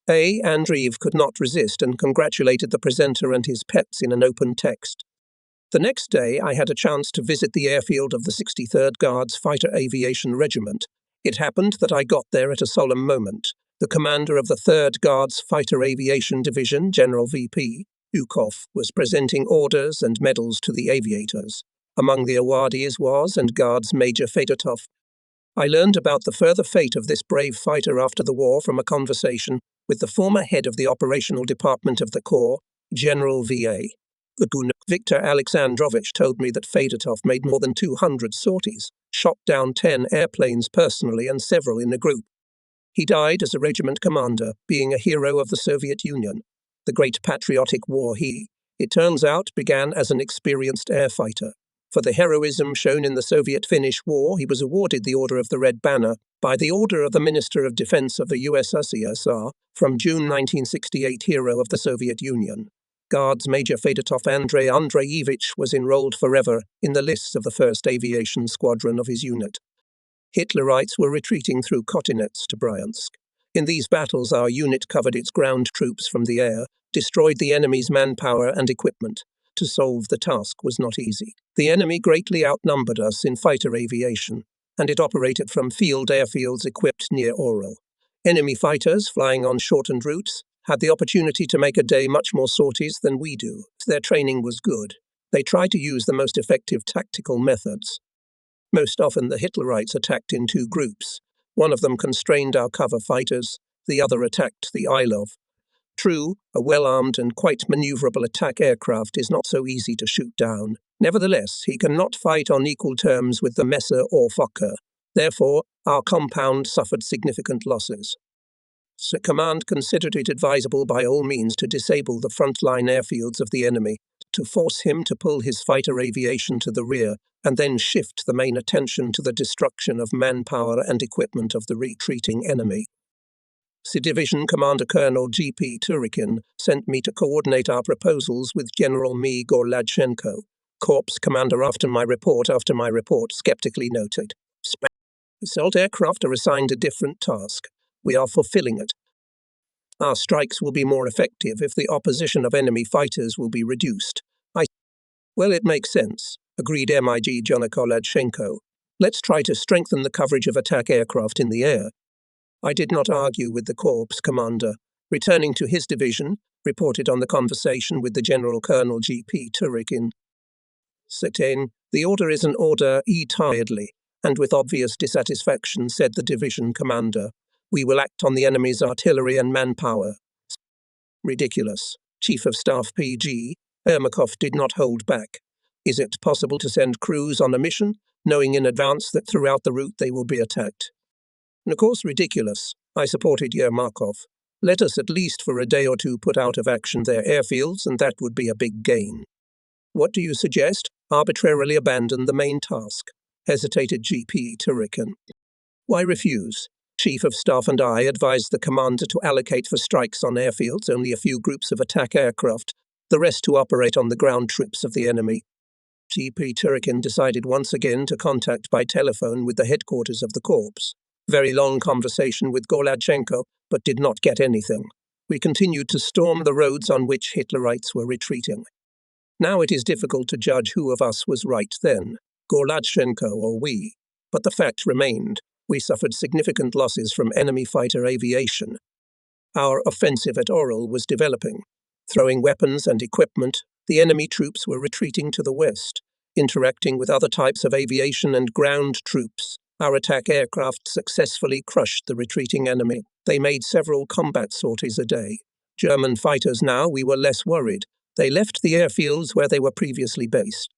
A: A. Andreev could not resist and congratulated the presenter and his pets in an open text. The next day, I had a chance to visit the airfield of the 63rd Guards Fighter Aviation Regiment. It happened that I got there at a solemn moment. The commander of the 3rd Guards Fighter Aviation Division, General V.P. Ukov, was presenting orders and medals to the aviators. Among the awardees was and Guards Major Fedotov. I learned about the further fate of this brave fighter after the war from a conversation with the former head of the operational department of the Corps, General V.A. Victor Alexandrovich told me that Fedotov made more than 200 sorties, shot down 10 airplanes personally and several in a group. He died as a regiment commander, being a hero of the Soviet Union. The great patriotic war it turns out, began as an experienced air fighter. For the heroism shown in the Soviet-Finnish War, he was awarded the Order of the Red Banner by the order of the Minister of Defense of the USSR from June 1968, Hero of the Soviet Union. Guards Major Fedotov Andrei Andreevich was enrolled forever in the lists of the 1st Aviation Squadron of his unit. Hitlerites were retreating through Kotinets to Bryansk. In these battles, our unit covered its ground troops from the air, destroyed the enemy's manpower and equipment. To solve the task was not easy. The enemy greatly outnumbered us in fighter aviation, and it operated from field airfields equipped near Oral. Enemy fighters, flying on shortened routes, had the opportunity to make a day much more sorties than we do. Their training was good. They tried to use the most effective tactical methods. Most often the Hitlerites attacked in 2 groups. One of them constrained our cover fighters, the other attacked the Ilov. True, a well-armed and quite maneuverable attack aircraft is not so easy to shoot down. Nevertheless, he cannot fight on equal terms with the Messer or Fokker. Therefore, our compound suffered significant losses. So command considered it advisable by all means to disable the frontline airfields of the enemy, to force him to pull his fighter aviation to the rear, and then shift the main attention to the destruction of manpower and equipment of the retreating enemy. Division Commander Colonel G.P. Turikin sent me to coordinate our proposals with General Mi Gorladchenko. Corps Commander after my report, skeptically noted. Assault aircraft are assigned a different task. We are fulfilling it. Our strikes will be more effective if the opposition of enemy fighters will be reduced. Well, it makes sense, agreed MIG General Gorladchenko. Let's try to strengthen the coverage of attack aircraft in the air. I did not argue with the Corps commander. Returning to his division, reported on the conversation with the General Colonel G.P. Turikin. Sit-in. The order is an order, tiredly, and with obvious dissatisfaction, said the division commander. We will act on the enemy's artillery and manpower. Ridiculous. Chief of Staff P.G. Ermakov did not hold back. Is it possible to send crews on a mission, knowing in advance that throughout the route they will be attacked? And of course, ridiculous. I supported Yermakov. Let us at least for a day or two put out of action their airfields, and that would be a big gain. What do you suggest? Arbitrarily abandon the main task, hesitated G.P. Turikin. Why refuse? Chief of Staff and I advised the commander to allocate for strikes on airfields only a few groups of attack aircraft, the rest to operate on the ground troops of the enemy. G.P. Turikin decided once again to contact by telephone with the headquarters of the corps. Very long conversation with Gorladchenko, but did not get anything. We continued to storm the roads on which Hitlerites were retreating. Now it is difficult to judge who of us was right then, Gorladchenko or we, but the fact remained. We suffered significant losses from enemy fighter aviation. Our offensive at Oral was developing. Throwing weapons and equipment, the enemy troops were retreating to the west, interacting with other types of aviation and ground troops. Our attack aircraft successfully crushed the retreating enemy. They made several combat sorties a day. German fighters now, we were less worried. They left the airfields where they were previously based.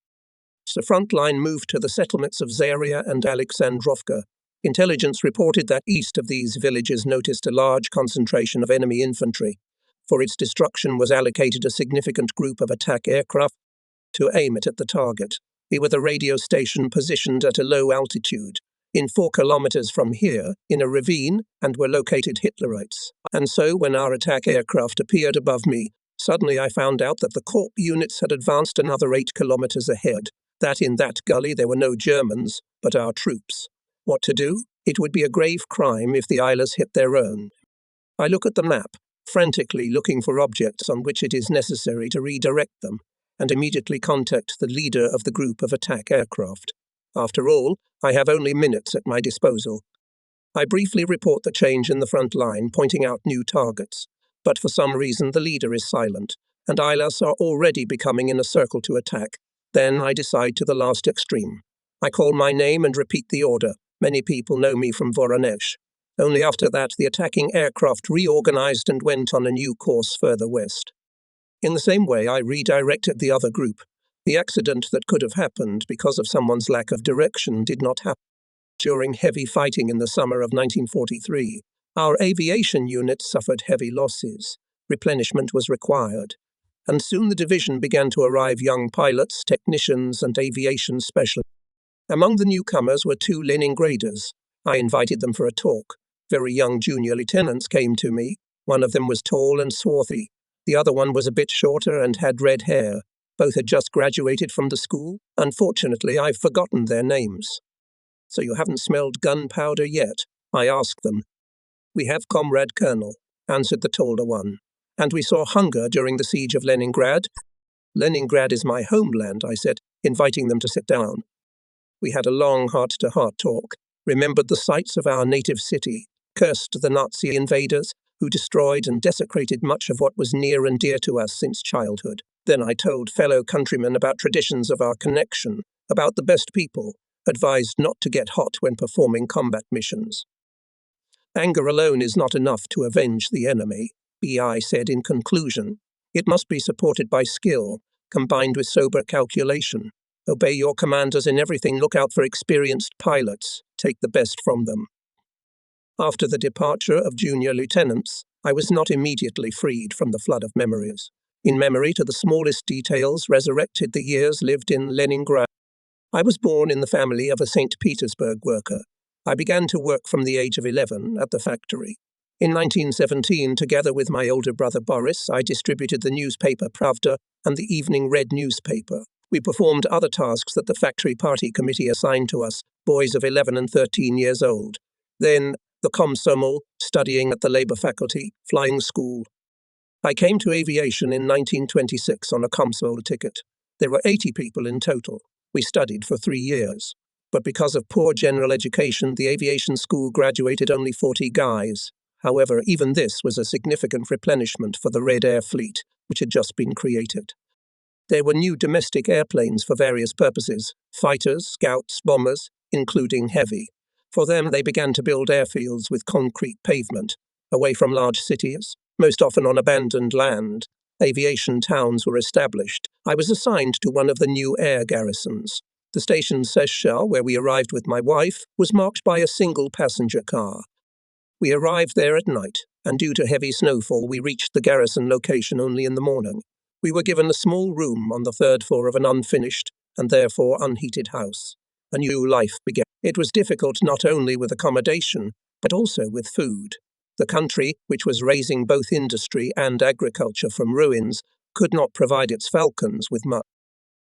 A: The front line moved to the settlements of Zaria and Alexandrovka. Intelligence reported that east of these villages noticed a large concentration of enemy infantry. For its destruction was allocated a significant group of attack aircraft to aim it at the target. We were the radio station positioned at a low altitude, in 4 kilometers from here, in a ravine, and were located Hitlerites. And so when our attack aircraft appeared above me, suddenly I found out that the Corps units had advanced another 8 kilometers ahead, that in that gully there were no Germans, but our troops. What to do? It would be a grave crime if the Eilers hit their own. I look at the map, frantically looking for objects on which it is necessary to redirect them, and immediately contact the leader of the group of attack aircraft. After all, I have only minutes at my disposal. I briefly report the change in the front line, pointing out new targets, but for some reason the leader is silent, and Eilers are already becoming in a circle to attack. Then I decide to the last extreme. I call my name and repeat the order. Many people know me from Voronezh. Only after that the attacking aircraft reorganized and went on a new course further west. In the same way, I redirected the other group. The accident that could have happened because of someone's lack of direction did not happen. During heavy fighting in the summer of 1943, our aviation unit suffered heavy losses. Replenishment was required. And soon the division began to arrive young pilots, technicians, and aviation specialists. Among the newcomers were 2 Leningraders. I invited them for a talk. Very young junior lieutenants came to me. One of them was tall and swarthy. The other one was a bit shorter and had red hair. Both had just graduated from the school. Unfortunately, I've forgotten their names. So you haven't smelled gunpowder yet? I asked them. We have, Comrade Colonel, answered the taller one. And we saw hunger during the siege of Leningrad. Leningrad is my homeland, I said, inviting them to sit down. We had a long heart-to-heart talk, remembered the sights of our native city, cursed the Nazi invaders who destroyed and desecrated much of what was near and dear to us since childhood. Then I told fellow countrymen about traditions of our connection, about the best people, advised not to get hot when performing combat missions. Anger alone is not enough to avenge the enemy, B.I. said in conclusion. It must be supported by skill, combined with sober calculation. Obey your commanders in everything, look out for experienced pilots, take the best from them. After the departure of junior lieutenants, I was not immediately freed from the flood of memories. In memory to the smallest details resurrected the years lived in Leningrad. I was born in the family of a St. Petersburg worker. I began to work from the age of 11 at the factory. In 1917, together with my older brother Boris, I distributed the newspaper Pravda and the Evening Red newspaper. We performed other tasks that the factory party committee assigned to us, boys of 11 and 13 years old. Then the Komsomol, studying at the Labour faculty, flying school. I came to aviation in 1926 on a Komsomol ticket. There were 80 people in total. We studied for 3 years. But because of poor general education, the aviation school graduated only 40 guys. However, even this was a significant replenishment for the Red Air Fleet, which had just been created. There were new domestic airplanes for various purposes: fighters, scouts, bombers, including heavy. For them, they began to build airfields with concrete pavement, away from large cities, most often on abandoned land. Aviation towns were established. I was assigned to one of the new air garrisons. The station Seychelles, where we arrived with my wife, was marked by a single passenger car. We arrived there at night, and due to heavy snowfall, we reached the garrison location only in the morning. We were given a small room on the third floor of an unfinished, and therefore unheated house. A new life began. It was difficult not only with accommodation, but also with food. The country, which was raising both industry and agriculture from ruins, could not provide its falcons with much.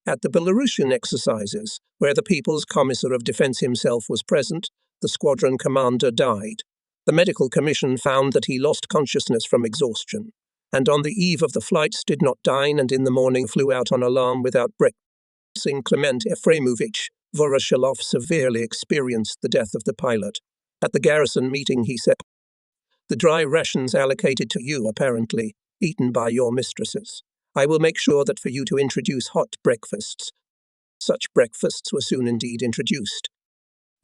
A: At the Belarusian exercises, where the People's Commissar of Defense himself was present, the squadron commander died. The medical commission found that he lost consciousness from exhaustion, and on the eve of the flights did not dine, and in the morning flew out on alarm without breakfast. Clement Efremovich Voroshilov severely experienced the death of the pilot. At the garrison meeting he said, "The dry rations allocated to you, apparently, eaten by your mistresses. I will make sure that for you to introduce hot breakfasts." Such breakfasts were soon indeed introduced.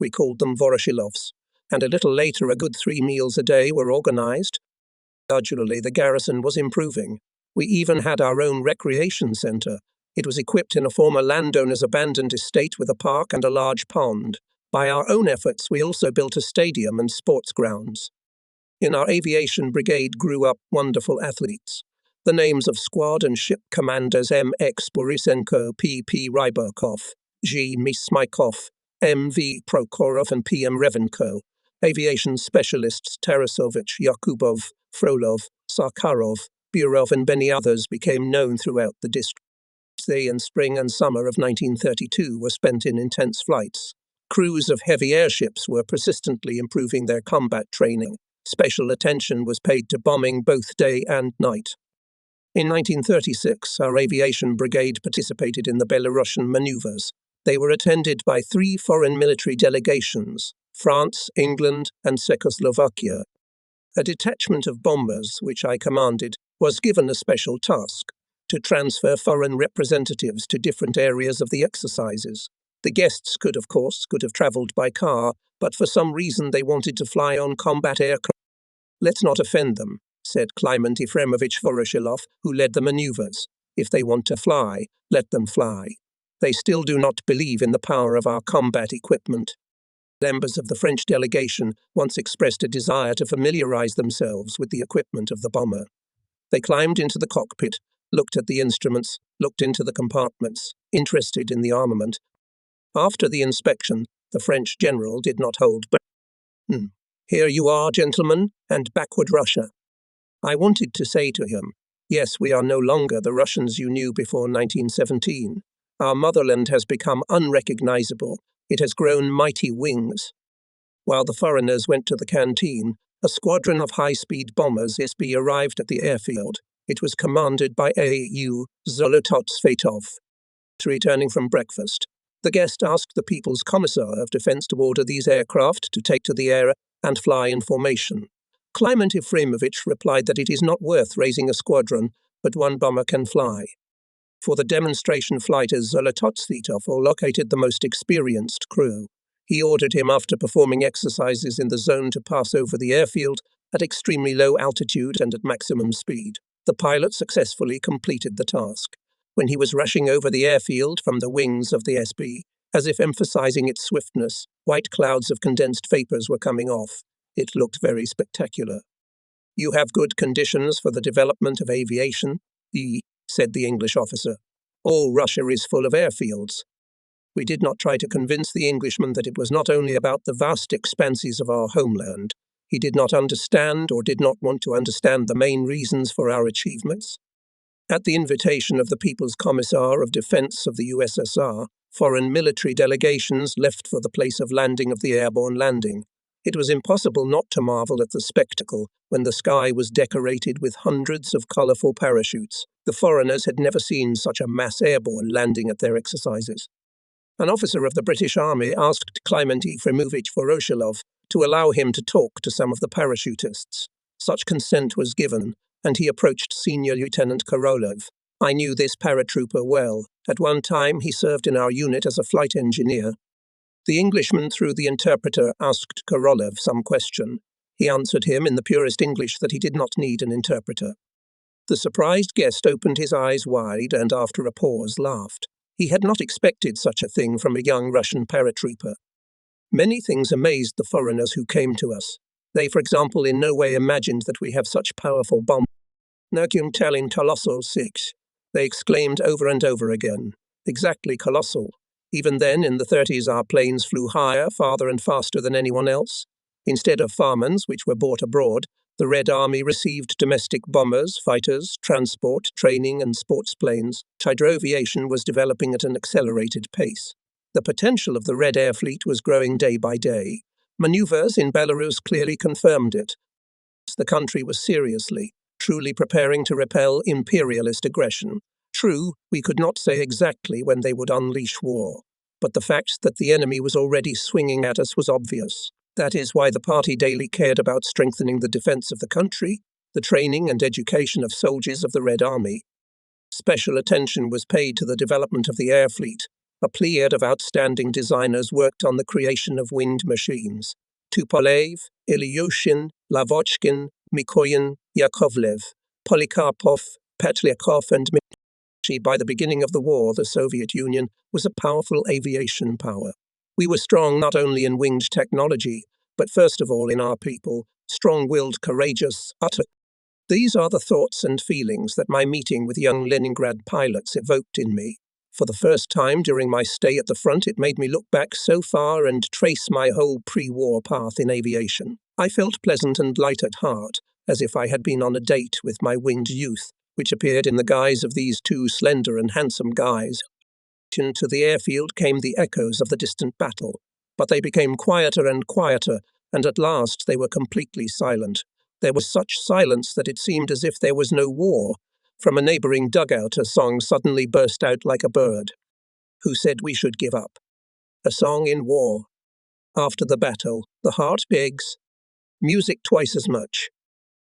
A: We called them Voroshilovs, and a little later a good 3 meals a day were organized. Gradually the garrison was improving. We even had our own recreation center. It was equipped in a former landowner's abandoned estate with a park and a large pond. By our own efforts, we also built a stadium and sports grounds. In our aviation brigade grew up wonderful athletes. The names of squad and ship commanders M.X. Borisenko, P.P. Ryberkov, G. Mismaikov, M.V. Prokhorov, and P.M. Revenko. Aviation specialists Tarasovich, Yakubov, Frolov, Sakharov, Burov, and many others became known throughout the district. They in spring and summer of 1932 were spent in intense flights. Crews of heavy airships were persistently improving their combat training. Special attention was paid to bombing both day and night. In 1936, our aviation brigade participated in the Belarusian maneuvers. They were attended by 3 foreign military delegations: France, England, and Czechoslovakia. A detachment of bombers, which I commanded, was given a special task: to transfer foreign representatives to different areas of the exercises. The guests could have travelled by car, but for some reason they wanted to fly on combat aircraft. "Let's not offend them," said Clement Efremovich Voroshilov, who led the maneuvers. "If they want to fly, let them fly. They still do not believe in the power of our combat equipment." Members of the French delegation once expressed a desire to familiarize themselves with the equipment of the bomber. They climbed into the cockpit, looked at the instruments, looked into the compartments, interested in the armament. After the inspection, the French general did not hold back. "Here you are, gentlemen, and backward Russia." I wanted to say to him, "Yes, we are no longer the Russians you knew before 1917. Our motherland has become unrecognizable. It has grown mighty wings." While the foreigners went to the canteen, a squadron of high-speed bombers SB arrived at the airfield. It was commanded by A.U. Zolototsvetov. Returning from breakfast, the guest asked the People's Commissar of Defense to order these aircraft to take to the air and fly in formation. Clement Efremovich replied that it is not worth raising a squadron, but one bomber can fly. For the demonstration flighters, Zolototsvetov located the most experienced crew. He ordered him, after performing exercises in the zone, to pass over the airfield at extremely low altitude and at maximum speed. The pilot successfully completed the task. When he was rushing over the airfield from the wings of the SB, as if emphasizing its swiftness, white clouds of condensed vapors were coming off. It looked very spectacular. "You have good conditions for the development of aviation," said the English officer. "All Russia is full of airfields." We did not try to convince the Englishman that it was not only about the vast expanses of our homeland. He did not understand or did not want to understand the main reasons for our achievements. At the invitation of the People's Commissar of Defense of the USSR, foreign military delegations left for the place of landing of the airborne landing. It was impossible not to marvel at the spectacle when the sky was decorated with hundreds of colorful parachutes. The foreigners had never seen such a mass airborne landing at their exercises. An officer of the British Army asked Clement Efremovich Voroshilov to allow him to talk to some of the parachutists. Such consent was given, and he approached Senior Lieutenant Korolev. I knew this paratrooper well. At one time, he served in our unit as a flight engineer. The Englishman, through the interpreter, asked Korolev some question. He answered him in the purest English that he did not need an interpreter. The surprised guest opened his eyes wide and, after a pause, laughed. He had not expected such a thing from a young Russian paratrooper. Many things amazed the foreigners who came to us. They, for example, in no way imagined that we have such powerful bombs. Nergum telling colossal 6. They exclaimed over and over again. Exactly colossal. Even then, in the 30s, our planes flew higher, farther and faster than anyone else. Instead of Farmans, which were bought abroad, the Red Army received domestic bombers, fighters, transport, training and sports planes. Hydroaviation was developing at an accelerated pace. The potential of the Red Air Fleet was growing day by day. Maneuvers in Belarus clearly confirmed it. The country was seriously, truly preparing to repel imperialist aggression. True, we could not say exactly when they would unleash war, but the fact that the enemy was already swinging at us was obvious. That is why the party daily cared about strengthening the defense of the country, the training and education of soldiers of the Red Army. Special attention was paid to the development of the air fleet. A pleiad of outstanding designers worked on the creation of winged machines. Tupolev, Ilyushin, Lavochkin, Mikoyan, Yakovlev, Polikarpov, Petlyakov and Michi. By the beginning of the war, the Soviet Union was a powerful aviation power. We were strong not only in winged technology, but first of all in our people, strong-willed, courageous, utter. These are the thoughts and feelings that my meeting with young Leningrad pilots evoked in me. For the first time during my stay at the front, it made me look back so far and trace my whole pre-war path in aviation. I felt pleasant and light at heart, as if I had been on a date with my winged youth, which appeared in the guise of these two slender and handsome guys. To the airfield came the echoes of the distant battle, but they became quieter and quieter, and at last they were completely silent. There was such silence that it seemed as if there was no war. From a neighboring dugout, a song suddenly burst out like a bird. Who said we should give up? A song in war. After the battle, the heart begs. Music twice as much.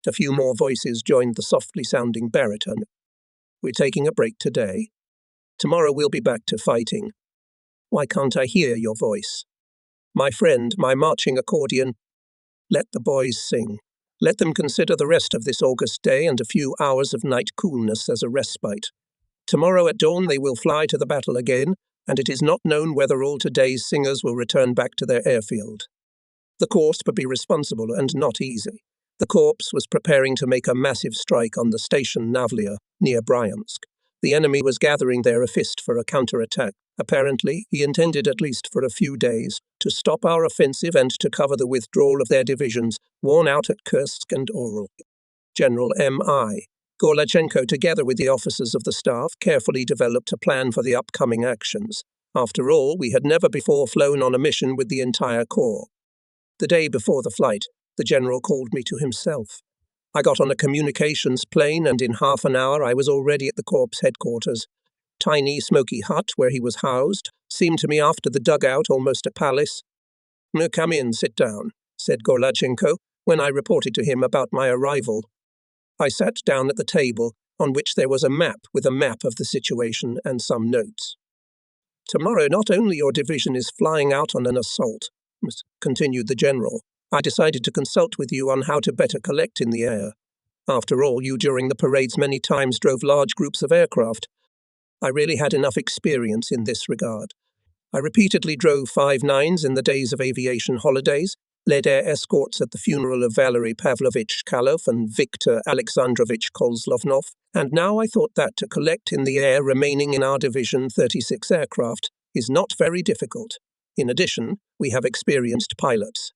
A: A few more voices joined the softly sounding baritone. We're taking a break today. Tomorrow we'll be back to fighting. Why can't I hear your voice? My friend, my marching accordion. Let the boys sing. Let them consider the rest of this August day and a few hours of night coolness as a respite. Tomorrow at dawn they will fly to the battle again, and it is not known whether all today's singers will return back to their airfield. The course would be responsible and not easy. The corps was preparing to make a massive strike on the station Navlia, near Bryansk. The enemy was gathering there a fist for a counterattack. Apparently, he intended at least for a few days to stop our offensive and to cover the withdrawal of their divisions, worn out at Kursk and Oral. General M.I. Gorlachenko, together with the officers of the staff, carefully developed a plan for the upcoming actions. After all, we had never before flown on a mission with the entire corps. The day before the flight, the general called me to himself. I got on a communications plane, and in half an hour I was already at the corps headquarters. Tiny, smoky hut where he was housed seemed to me after the dugout almost a palace. "Come in, sit down," said Gorlachenko when I reported to him about my arrival. I sat down at the table, on which there was a map with a map of the situation and some notes. "Tomorrow not only your division is flying out on an assault," continued the general. "I decided to consult with you on how to better collect in the air. After all, you during the parades many times drove large groups of aircraft. I really had enough experience in this regard. I repeatedly drove 5-9s in the days of aviation holidays, led air escorts at the funeral of Valery Pavlovich Kalov and Viktor Alexandrovich Kozlovnov, and now I thought that to collect in the air remaining in our division 36 aircraft is not very difficult. In addition, we have experienced pilots."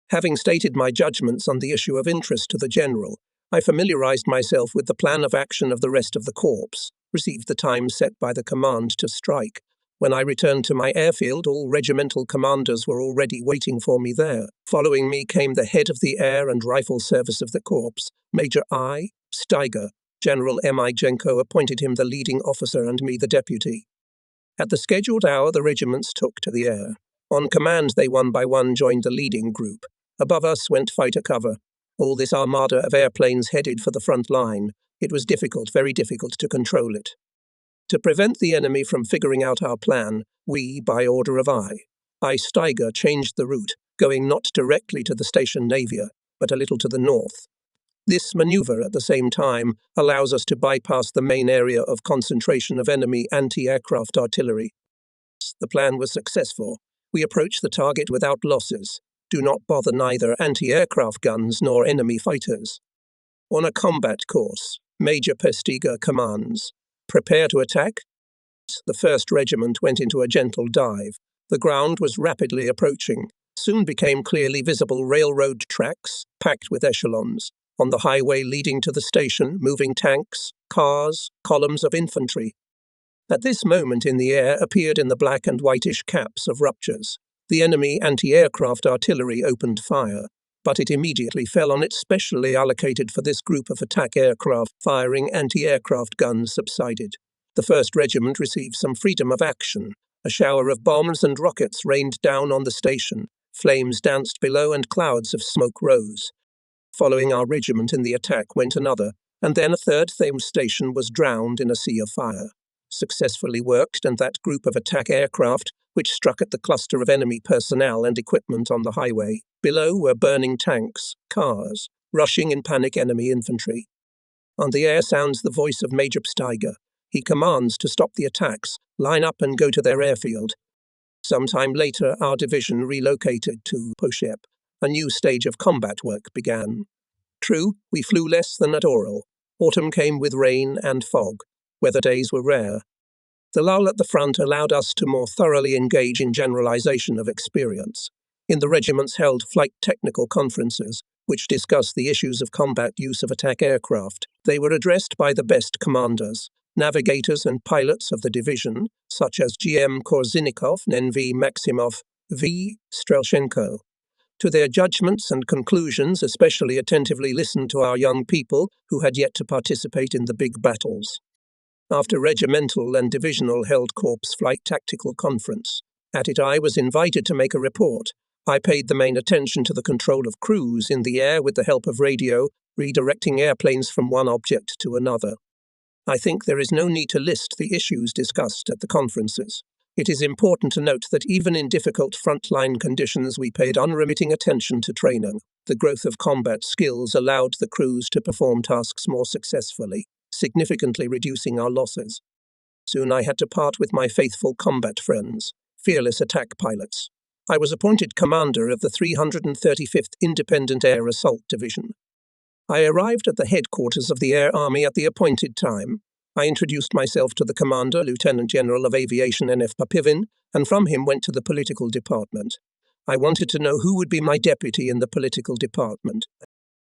A: Having stated my judgments on the issue of interest to the general, I familiarized myself with the plan of action of the rest of the corps, received the time set by the command to strike. When I returned to my airfield, all regimental commanders were already waiting for me there. Following me came the head of the air and rifle service of the corps, Major I. Steiger. General M.I. Jenko appointed him the leading officer and me the deputy. At the scheduled hour, the regiments took to the air. On command, they one by one joined the leading group. Above us went fighter cover. All this armada of airplanes headed for the front line. It was difficult, very difficult to control it. To prevent the enemy from figuring out our plan, we, by order of I Steiger, changed the route, going not directly to the station Navia, but a little to the north. This maneuver, at the same time, allows us to bypass the main area of concentration of enemy anti-aircraft artillery. The plan was successful. We approached the target without losses. Do not bother neither anti-aircraft guns nor enemy fighters. On a combat course, Major Pestiga commands. Prepare to attack. The 1st Regiment went into a gentle dive. The ground was rapidly approaching. Soon became clearly visible railroad tracks, packed with echelons. On the highway leading to the station, moving tanks, cars, columns of infantry. At this moment in the air appeared in the black and whitish caps of ruptures. The enemy anti-aircraft artillery opened fire, but it immediately fell on its specially allocated for this group of attack aircraft. Firing anti-aircraft guns subsided. The 1st Regiment received some freedom of action. A shower of bombs and rockets rained down on the station. Flames danced below and clouds of smoke rose. Following our regiment in the attack went another, and then a 3rd Thames station was drowned in a sea of fire. Successfully worked, and that group of attack aircraft, which struck at the cluster of enemy personnel and equipment on the highway. Below were burning tanks, cars, rushing in panic enemy infantry. On the air sounds the voice of Major Steiger. He commands to stop the attacks, line up and go to their airfield. Some time later, our division relocated to Poshep. A new stage of combat work began. True, we flew less than at Oral. Autumn came with rain and fog. Weather days were rare. The lull at the front allowed us to more thoroughly engage in generalization of experience. In the regiments held flight technical conferences, which discussed the issues of combat use of attack aircraft. They were addressed by the best commanders, navigators and pilots of the division, such as GM Korzinikov, NV Maximov, V. Strelchenko. To their judgments and conclusions, especially attentively listened to our young people who had yet to participate in the big battles. After regimental and divisional held Corps Flight Tactical Conference. At it I was invited to make a report. I paid the main attention to the control of crews in the air with the help of radio, redirecting airplanes from one object to another. I think there is no need to list the issues discussed at the conferences. It is important to note that even in difficult frontline conditions we paid unremitting attention to training. The growth of combat skills allowed the crews to perform tasks more successfully, significantly reducing our losses. Soon I had to part with my faithful combat friends, fearless attack pilots. I was appointed commander of the 335th Independent Air Assault Division. I arrived at the headquarters of the Air Army at the appointed time. I introduced myself to the commander, Lieutenant General of Aviation N.F. Papivin, and from him went to the political department. I wanted to know who would be my deputy in the political department.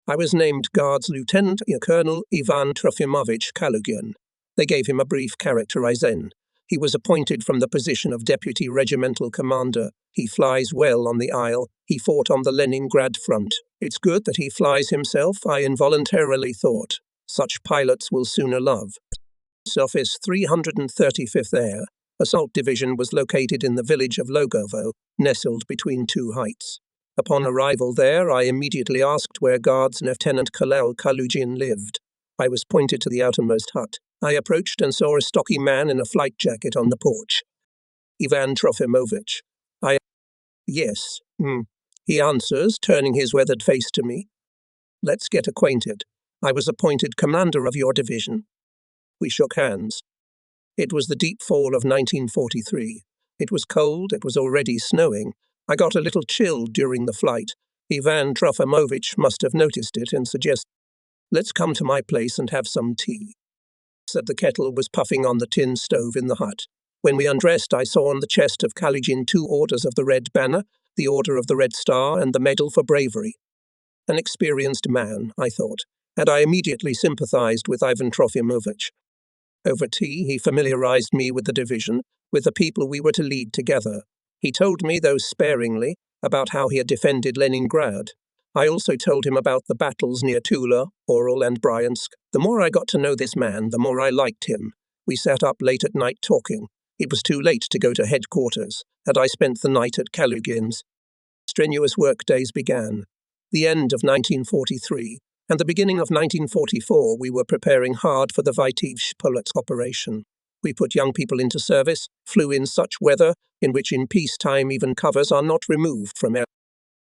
A: I was named Guards Lieutenant Colonel Ivan Trofimovich Kalugin. They gave him a brief characterization. He was appointed from the position of Deputy Regimental Commander. He flies well on the Isle. He fought on the Leningrad front. It's good that he flies himself, I involuntarily thought. Such pilots will sooner love. Office 335th Air Assault Division was located in the village of Logovo, nestled between two heights. Upon arrival there, I immediately asked where Guards Lieutenant Kolel Kalugin lived. I was pointed to the outermost hut. I approached and saw a stocky man in a flight jacket on the porch. Ivan Trofimovich. Yes. He answers, turning his weathered face to me. Let's get acquainted. I was appointed commander of your division. We shook hands. It was the deep fall of 1943. It was cold, it was already snowing. I got a little chilled during the flight. Ivan Trofimovich must have noticed it and suggested, "Let's come to my place and have some tea." Said the kettle was puffing on the tin stove in the hut. When we undressed, I saw on the chest of Kalugin 2 orders of the Red Banner, the Order of the Red Star, and the Medal for Bravery. An experienced man, I thought, and I immediately sympathized with Ivan Trofimovich. Over tea, he familiarized me with the division, with the people we were to lead together. He told me, though sparingly, about how he had defended Leningrad. I also told him about the battles near Tula, Oral, and Bryansk. The more I got to know this man, the more I liked him. We sat up late at night talking. It was too late to go to headquarters, and I spent the night at Kalugin's. Strenuous work days began. The end of 1943 and the beginning of 1944 we were preparing hard for the turbulent operation. We put young people into service, flew in such weather in which in peacetime even covers are not removed from air.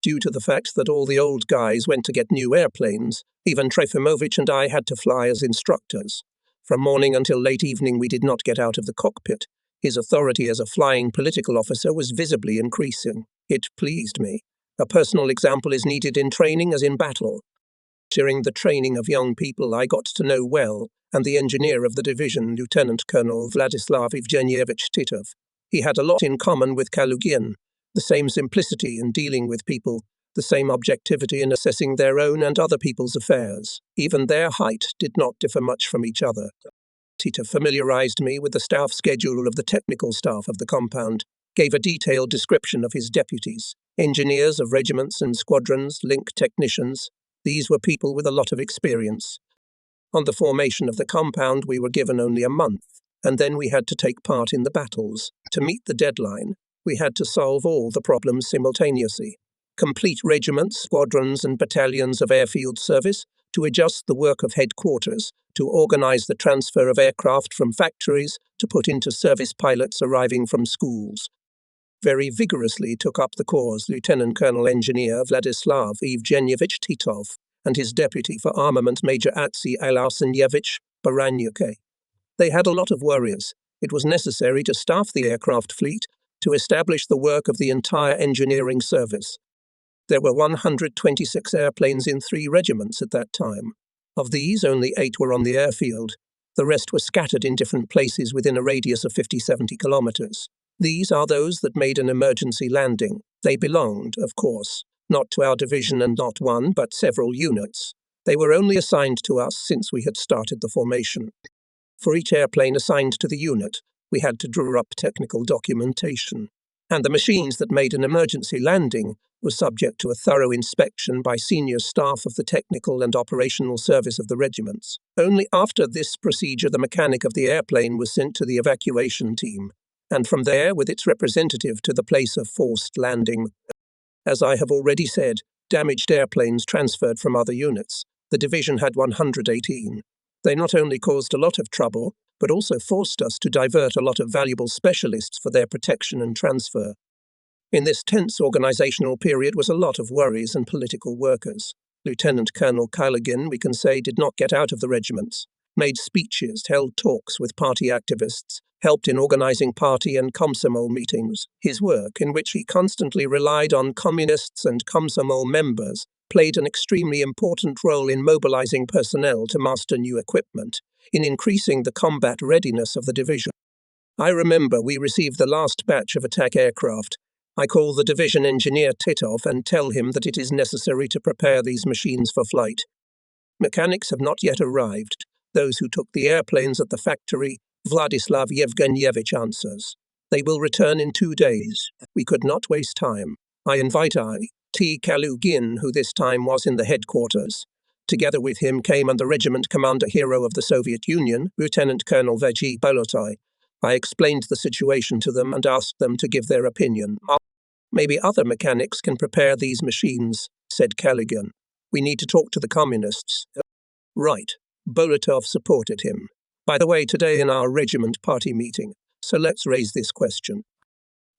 A: Due to the fact that all the old guys went to get new airplanes, even Trefimovich and I had to fly as instructors. From morning until late evening we did not get out of the cockpit. His authority as a flying political officer was visibly increasing. It pleased me. A personal example is needed in training as in battle. During the training of young people I got to know well, and the engineer of the division, Lieutenant Colonel Vladislav Evgenievich Titov. He had a lot in common with Kalugin, the same simplicity in dealing with people, the same objectivity in assessing their own and other people's affairs. Even their height did not differ much from each other. Titov familiarized me with the staff schedule of the technical staff of the compound, gave a detailed description of his deputies, engineers of regiments and squadrons, link technicians. These were people with a lot of experience. On the formation of the compound we were given only a month, and then we had to take part in the battles. To meet the deadline, we had to solve all the problems simultaneously, complete regiments, squadrons and battalions of airfield service, to adjust the work of headquarters, to organize the transfer of aircraft from factories, to put into service pilots arriving from schools. Very vigorously took up the cause Lieutenant Colonel Engineer Vladislav Evgenievich Titov and his deputy for armament Major Atsy Alarsenyevich Baranyuke. They had a lot of worries. It was necessary to staff the aircraft fleet, to establish the work of the entire engineering service. There were 126 airplanes in 3 regiments at that time. Of these, only 8 were on the airfield. The rest were scattered in different places within a radius of 50-70 kilometers. These are those that made an emergency landing. They belonged, of course, not to our division and not one, but several units. They were only assigned to us since we had started the formation. For each airplane assigned to the unit, we had to draw up technical documentation. And the machines that made an emergency landing were subject to a thorough inspection by senior staff of the technical and operational service of the regiments. Only after this procedure the mechanic of the airplane was sent to the evacuation team, and from there with its representative to the place of forced landing. As I have already said, damaged airplanes transferred from other units. The division had 118. They not only caused a lot of trouble, but also forced us to divert a lot of valuable specialists for their protection and transfer. In this tense organizational period was a lot of worries and political workers. Lieutenant Colonel Kalugin, we can say, did not get out of the regiments, made speeches, held talks with party activists, helped in organizing party and Komsomol meetings. His work, in which he constantly relied on communists and Komsomol members, played an extremely important role in mobilizing personnel to master new equipment, in increasing the combat readiness of the division. I remember we received the last batch of attack aircraft. I call the division engineer Titov and tell him that it is necessary to prepare these machines for flight. Mechanics have not yet arrived. Those who took the airplanes at the factory, Vladislav Evgenievich answers. They will return in 2 days. We could not waste time. I invite T. Kalugin, who this time was in the headquarters. Together with him came and the regiment commander hero of the Soviet Union, Lieutenant Colonel Veggie Bolotai. I explained the situation to them and asked them to give their opinion. Maybe other mechanics can prepare these machines, said Kalugin. We need to talk to the communists. Right. Bolotov supported him. By the way, today in our regiment party meeting, so let's raise this question.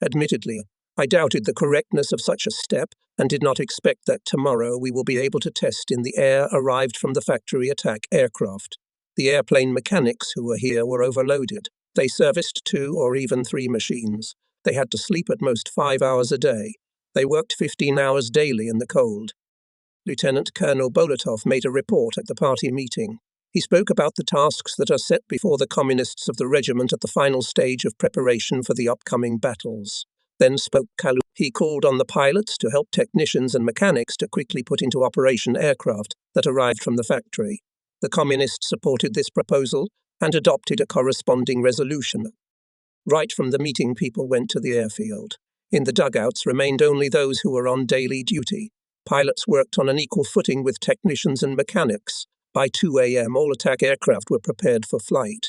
A: Admittedly, I doubted the correctness of such a step and did not expect that tomorrow we will be able to test in the air arrived from the factory attack aircraft. The airplane mechanics who were here were overloaded. They serviced 2 or even 3 machines. They had to sleep at most 5 hours a day. They worked 15 hours daily in the cold. Lieutenant Colonel Bolotov made a report at the party meeting. He spoke about the tasks that are set before the communists of the regiment at the final stage of preparation for the upcoming battles. Then spoke Kalugin. He called on the pilots to help technicians and mechanics to quickly put into operation aircraft that arrived from the factory. The communists supported this proposal and adopted a corresponding resolution. Right from the meeting, people went to the airfield. In the dugouts remained only those who were on daily duty. Pilots worked on an equal footing with technicians and mechanics. By 2 a.m., all attack aircraft were prepared for flight.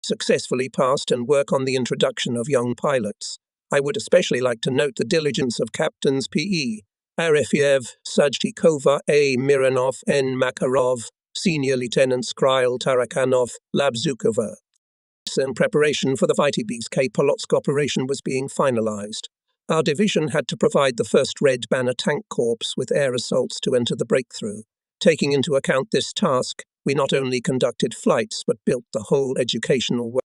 A: Successfully passed and work on the introduction of young pilots. I would especially like to note the diligence of Captains P.E. Arefyev, Sajtikova, A. Mironov, N. Makarov, Senior Lieutenants Kryl Tarakanov, Labzukova. In preparation for the Vitebsk Polotsk operation was being finalized. Our division had to provide the 1st Red Banner Tank Corps with air assaults to enter the breakthrough. Taking into account this task, we not only conducted flights but built the whole educational work.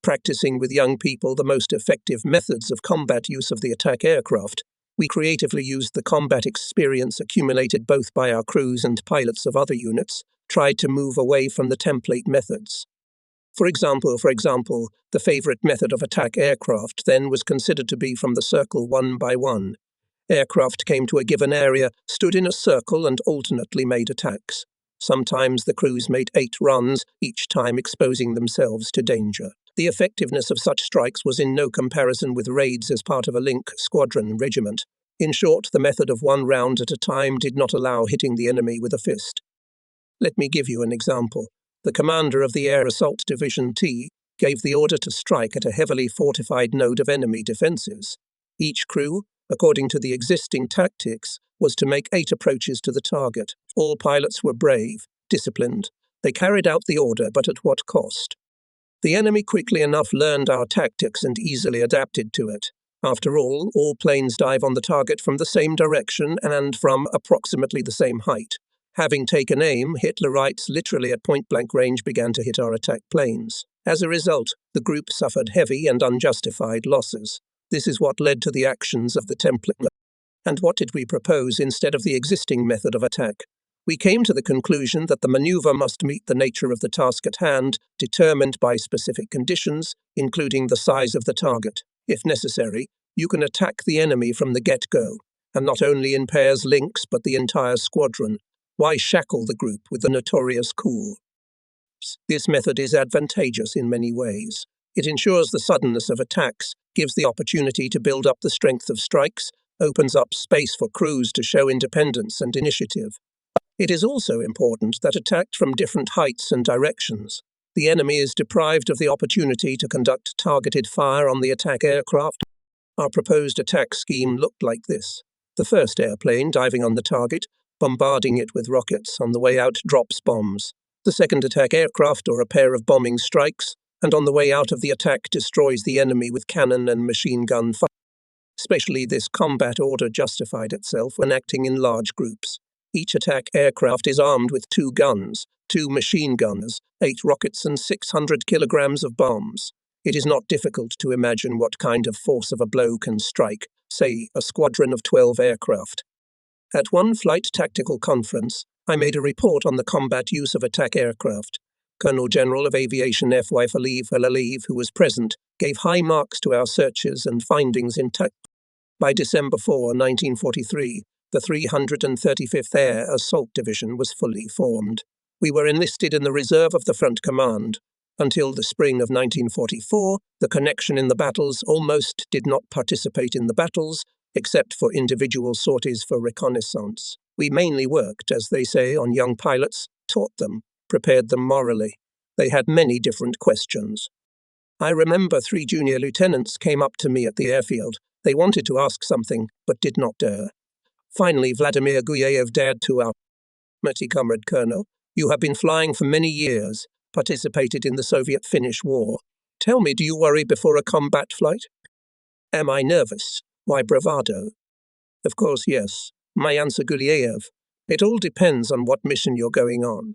A: Practicing with young people the most effective methods of combat use of the attack aircraft, we creatively used the combat experience accumulated both by our crews and pilots of other units, tried to move away from the template methods. For example, the favorite method of attack aircraft then was considered to be from the circle 1 by 1. Aircraft came to a given area, stood in a circle and alternately made attacks. Sometimes the crews made 8 runs, each time exposing themselves to danger. The effectiveness of such strikes was in no comparison with raids as part of a link squadron regiment. In short, the method of 1 round at a time did not allow hitting the enemy with a fist. Let me give you an example. The commander of the Air Assault Division T gave the order to strike at a heavily fortified node of enemy defences. Each crew, according to the existing tactics, was to make 8 approaches to the target. All pilots were brave, disciplined. They carried out the order, but at what cost? The enemy quickly enough learned our tactics and easily adapted to it. After all planes dive on the target from the same direction and from approximately the same height. Having taken aim, Hitlerites literally at point-blank range began to hit our attack planes. As a result, the group suffered heavy and unjustified losses. This is what led to the actions of the template. And what did we propose instead of the existing method of attack? We came to the conclusion that the maneuver must meet the nature of the task at hand, determined by specific conditions, including the size of the target. If necessary, you can attack the enemy from the get-go, and not only in pairs links but the entire squadron. Why shackle the group with the notorious cool? This method is advantageous in many ways. It ensures the suddenness of attacks, gives the opportunity to build up the strength of strikes, opens up space for crews to show independence and initiative. It is also important that attacked from different heights and directions, the enemy is deprived of the opportunity to conduct targeted fire on the attack aircraft. Our proposed attack scheme looked like this. The first airplane diving on the target, bombarding it with rockets, on the way out drops bombs. The second attack aircraft or a pair of bombing strikes, and on the way out of the attack destroys the enemy with cannon and machine gun fire. Especially this combat order justified itself when acting in large groups. Each attack aircraft is armed with 2 guns, 2 machine gunners, 8 rockets and 600 kilograms of bombs. It is not difficult to imagine what kind of force of a blow can strike, say, a squadron of 12 aircraft. At one flight tactical conference, I made a report on the combat use of attack aircraft. Colonel General of Aviation F.Y. Aliyev, who was present, gave high marks to our searches and findings in By December 4, 1943, the 335th Air Assault Division was fully formed. We were enlisted in the reserve of the Front Command. Until the spring of 1944, the connection in the battles almost did not participate in the battles, except for individual sorties for reconnaissance. We mainly worked, as they say, on young pilots, taught them, prepared them morally. They had many different questions. I remember 3 junior lieutenants came up to me at the airfield. They wanted to ask something, but did not dare. Finally, Vladimir Guyayev dared to ask, "Comrade Colonel, you have been flying for many years, participated in the Soviet-Finnish War. Tell me, do you worry before a combat flight?" Am I nervous? Why bravado? Of course, yes. My answer, Gulyayev. It all depends on what mission you're going on.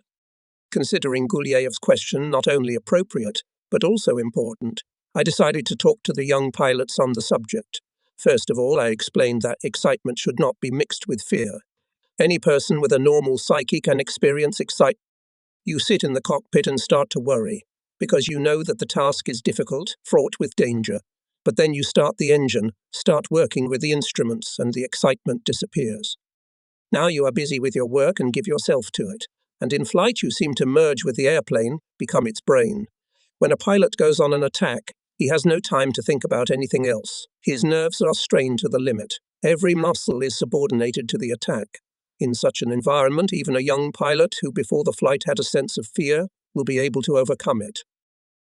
A: Considering Gulyayev's question not only appropriate, but also important, I decided to talk to the young pilots on the subject. First of all, I explained that excitement should not be mixed with fear. Any person with a normal psyche can experience excitement. You sit in the cockpit and start to worry, because you know that the task is difficult, fraught with danger. But then you start the engine, start working with the instruments, and the excitement disappears. Now you are busy with your work and give yourself to it. And in flight you seem to merge with the airplane, become its brain. When a pilot goes on an attack, he has no time to think about anything else. His nerves are strained to the limit. Every muscle is subordinated to the attack. In such an environment, even a young pilot who before the flight had a sense of fear will be able to overcome it.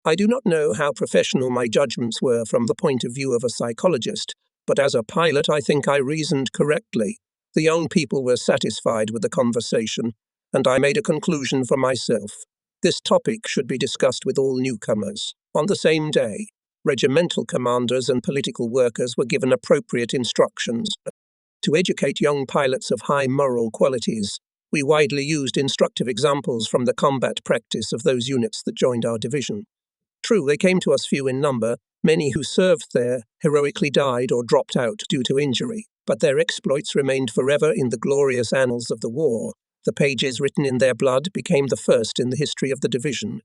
A: I do not know how professional my judgments were from the point of view of a psychologist, But as a pilot, I think I reasoned correctly. The young people were satisfied with the conversation, and I made a conclusion for myself. This topic should be discussed with all newcomers. On the same day, regimental commanders and political workers were given appropriate instructions. To educate young pilots of high moral qualities, we widely used instructive examples from the combat practice of those units that joined our division. True, they came to us few in number. Many who served there heroically died or dropped out due to injury, but their exploits remained forever in the glorious annals of the war. The pages written in their blood became the first in the history of the division.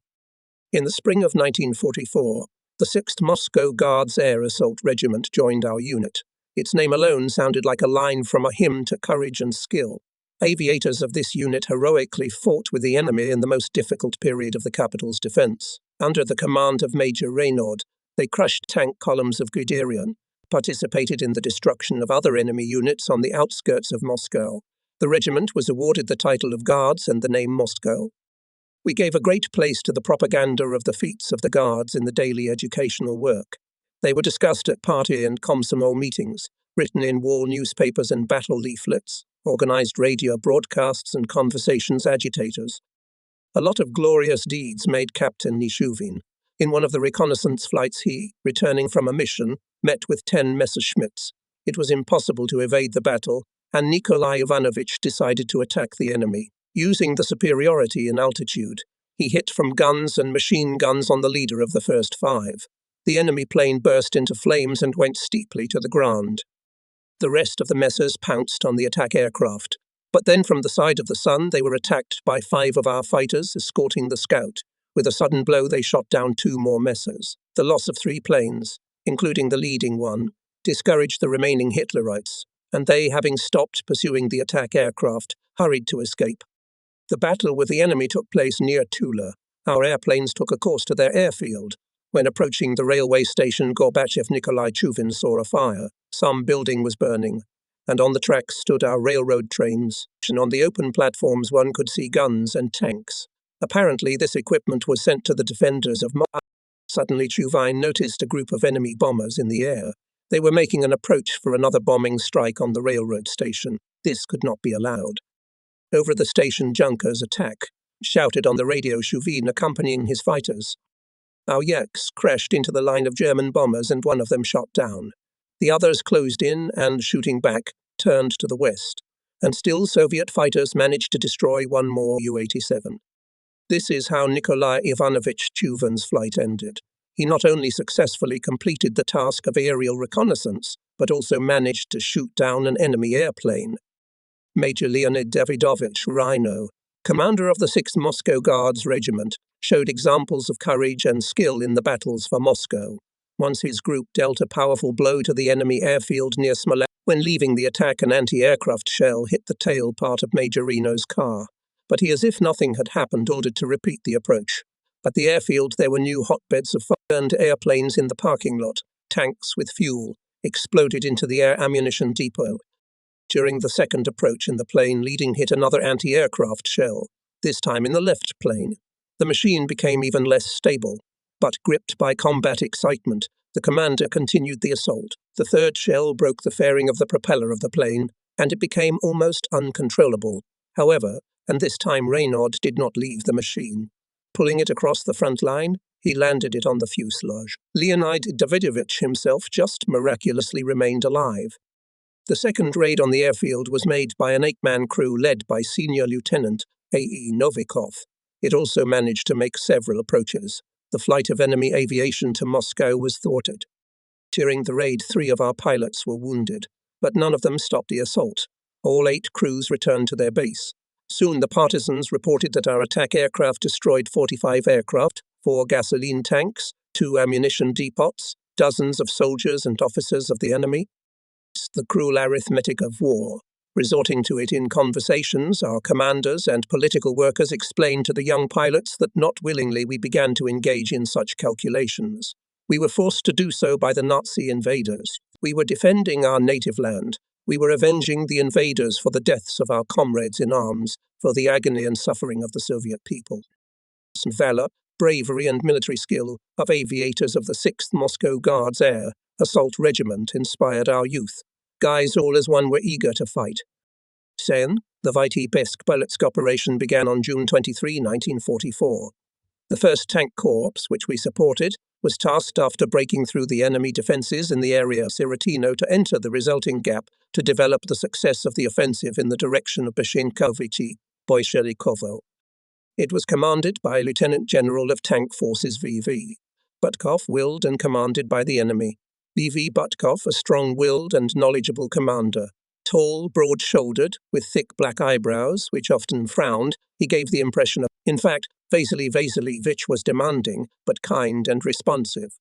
A: In the spring of 1944, the 6th Moscow Guards Air Assault Regiment joined our unit. Its name alone sounded like a line from a hymn to courage and skill. Aviators of this unit heroically fought with the enemy in the most difficult period of the capital's defense. Under the command of Major Reynaud, they crushed tank columns of Guderian, participated in the destruction of other enemy units on the outskirts of Moscow. The regiment was awarded the title of Guards and the name Moscow. We gave a great place to the propaganda of the feats of the Guards in the daily educational work. They were discussed at party and Komsomol meetings, written in war newspapers and battle leaflets, organized radio broadcasts and conversations agitators. A lot of glorious deeds made Captain Nishuvin. In one of the reconnaissance flights he, returning from a mission, met with 10 Messerschmitts. It was impossible to evade the battle, and Nikolai Ivanovich decided to attack the enemy. Using the superiority in altitude, he hit from guns and machine guns on the leader of the first 5. The enemy plane burst into flames and went steeply to the ground. The rest of the Messers pounced on the attack aircraft, but then from the side of the sun they were attacked by 5 of our fighters escorting the scout. With a sudden blow they shot down 2 more Messers. The loss of 3 planes, including the leading one, discouraged the remaining Hitlerites, and they, having stopped pursuing the attack aircraft, hurried to escape. The battle with the enemy took place near Tula. Our airplanes took a course to their airfield. When approaching the railway station, Gorbachev Nikolai Chuvin saw a fire. Some building was burning, and on the tracks stood our railroad trains. And on the open platforms one could see guns and tanks. Apparently this equipment was sent to the defenders of Moscow. Suddenly Chuvin noticed a group of enemy bombers in the air. They were making an approach for another bombing strike on the railroad station. This could not be allowed. Over the station Junkers attack, shouted on the radio Chuvin accompanying his fighters. Our Yaks crashed into the line of German bombers and one of them shot down. The others closed in and, shooting back, turned to the west. And still Soviet fighters managed to destroy one more U-87. This is how Nikolai Ivanovich Chuvin's flight ended. He not only successfully completed the task of aerial reconnaissance, but also managed to shoot down an enemy airplane. Major Leonid Davidovich Rhino, commander of the 6th Moscow Guards Regiment, showed examples of courage and skill in the battles for Moscow. Once his group dealt a powerful blow to the enemy airfield near Smolensk. When leaving the attack, an anti-aircraft shell hit the tail part of Major Reno's car. But he, as if nothing had happened, ordered to repeat the approach. At the airfield there were new hotbeds of burned airplanes in the parking lot. Tanks with fuel exploded into the air ammunition depot. During the second approach in the plane leading hit another anti-aircraft shell, this time in the left plane. The machine became even less stable, but gripped by combat excitement, the commander continued the assault. The third shell broke the fairing of the propeller of the plane, and it became almost uncontrollable. However, and this time Reynaud did not leave the machine. Pulling it across the front line, he landed it on the fuselage. Leonid Davidovich himself just miraculously remained alive. The second raid on the airfield was made by an 8-man crew led by Senior Lieutenant A.E. Novikov. It also managed to make several approaches. The flight of enemy aviation to Moscow was thwarted. During the raid, 3 of our pilots were wounded, but none of them stopped the assault. All 8 crews returned to their base. Soon the partisans reported that our attack aircraft destroyed 45 aircraft, 4 gasoline tanks, 2 ammunition depots, dozens of soldiers and officers of the enemy. It's the cruel arithmetic of war. Resorting to it in conversations, our commanders and political workers explained to the young pilots that not willingly we began to engage in such calculations. We were forced to do so by the Nazi invaders. We were defending our native land. We were avenging the invaders for the deaths of our comrades in arms, for the agony and suffering of the Soviet people. Valor, bravery and military skill of aviators of the 6th Moscow Guards Air assault regiment inspired our youth. Guys all as one were eager to fight. Sen, the Vitebsk Polotsk operation began on June 23, 1944. The 1st Tank Corps, which we supported, was tasked after breaking through the enemy defences in the area of Sirotino to enter the resulting gap to develop the success of the offensive in the direction of Beshenkovichi, Boysherikovo. It was commanded by Lieutenant General of Tank Forces V.V. Butkov, willed and commanded by the enemy. V.V. Butkov, a strong-willed and knowledgeable commander. Tall, broad-shouldered, with thick black eyebrows, which often frowned, he gave the impression of, in fact, Vasily Vasilievich was demanding, but kind and responsive.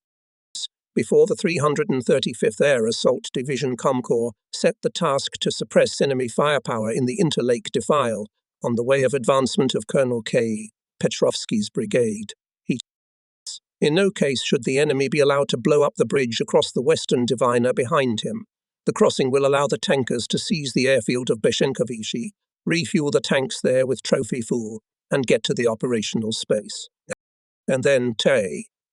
A: Before the 335th Air Assault Division Comcorps set the task to suppress enemy firepower in the Interlake Defile, on the way of advancement of Colonel K. Petrovsky's brigade. In no case should the enemy be allowed to blow up the bridge across the western Divina behind him. The crossing will allow the tankers to seize the airfield of Beshenkovichi, refuel the tanks there with trophy fuel, and get to the operational space. And then,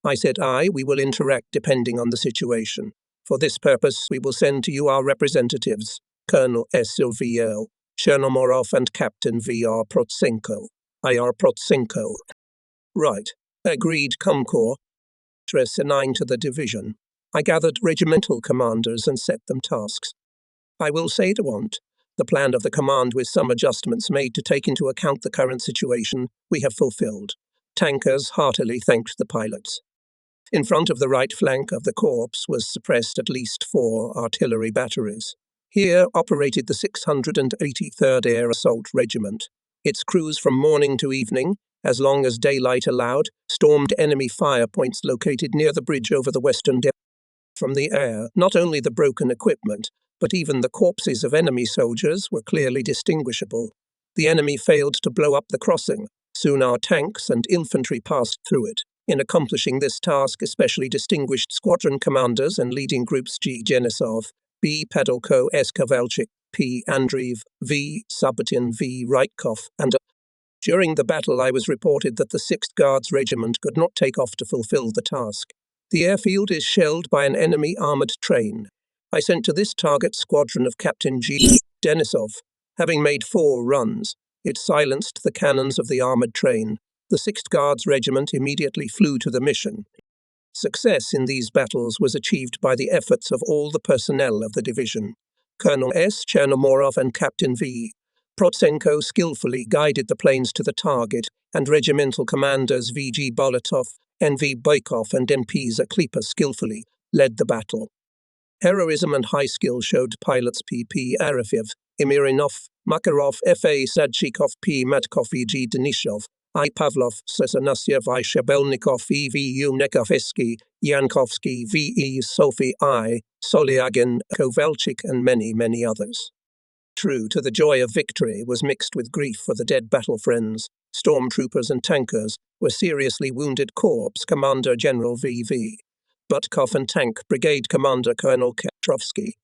A: I said, we will interact depending on the situation. For this purpose, we will send to you our representatives, Colonel S.O.V.L., Chernomorov and Captain V.R. Protsenko. I.R. Protsenko. Right. Agreed, Comcorps. Assign to the division. I gathered regimental commanders and set them tasks. I will say to want, the plan of the command with some adjustments made to take into account the current situation we have fulfilled. Tankers heartily thanked the pilots. In front of the right flank of the corps was suppressed at least 4 artillery batteries. Here operated the 683rd Air Assault Regiment. Its crews from morning to evening, as long as daylight allowed, stormed enemy fire points located near the bridge over the western Divina. From the air, not only the broken equipment, but even the corpses of enemy soldiers were clearly distinguishable. The enemy failed to blow up the crossing. Soon our tanks and infantry passed through it. In accomplishing this task, especially distinguished squadron commanders and leading groups G. Denisov, B. Padalko, S. Kovalchik, P. Andreev, V. Sabatin, V. Reitkov, and during the battle I was reported that the 6th Guards Regiment could not take off to fulfill the task. The airfield is shelled by an enemy armoured train. I sent to this target squadron of Captain G. Denisov. Having made 4 runs, it silenced the cannons of the armoured train. The 6th Guards Regiment immediately flew to the mission. Success in these battles was achieved by the efforts of all the personnel of the division. Colonel S. Chernomorov and Captain V. Protsenko skillfully guided the planes to the target, and regimental commanders V.G. Bolotov, N.V. Boykov and M.P. Zaklepa skillfully led the battle. Heroism and high skill showed pilots P.P. Arefyev, Emirinov, Makarov, F.A. Sadchikov, P. Matkov, E.G. Denishov, I. Pavlov, Sesanasyev, I. Shebelnikov, E.V. Unekovsky, Yankovsky, V.E. Sophie, I. Solyagin, Kovalchik, and many, many others. True to the joy of victory was mixed with grief for the dead battle friends. Stormtroopers and tankers were seriously wounded Corps Commander General V.V. Butkov and Tank Brigade Commander Colonel Petrovsky.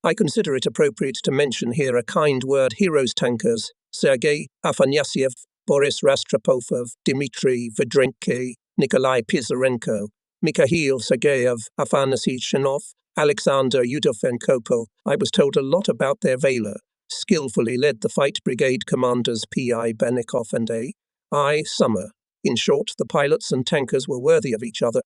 A: I consider it appropriate to mention here a kind word heroes tankers, Sergei Afanasyev, Boris Rastropov, Dmitry Vedrenko, Nikolai Pizarenko, Mikhail Sergeyev, Afanasy Shinov, Alexander Yudofenko. I was told a lot about their valor. Skillfully led the fight brigade commanders P.I. Benikov and A.I. Summer. In short, the pilots and tankers were worthy of each other.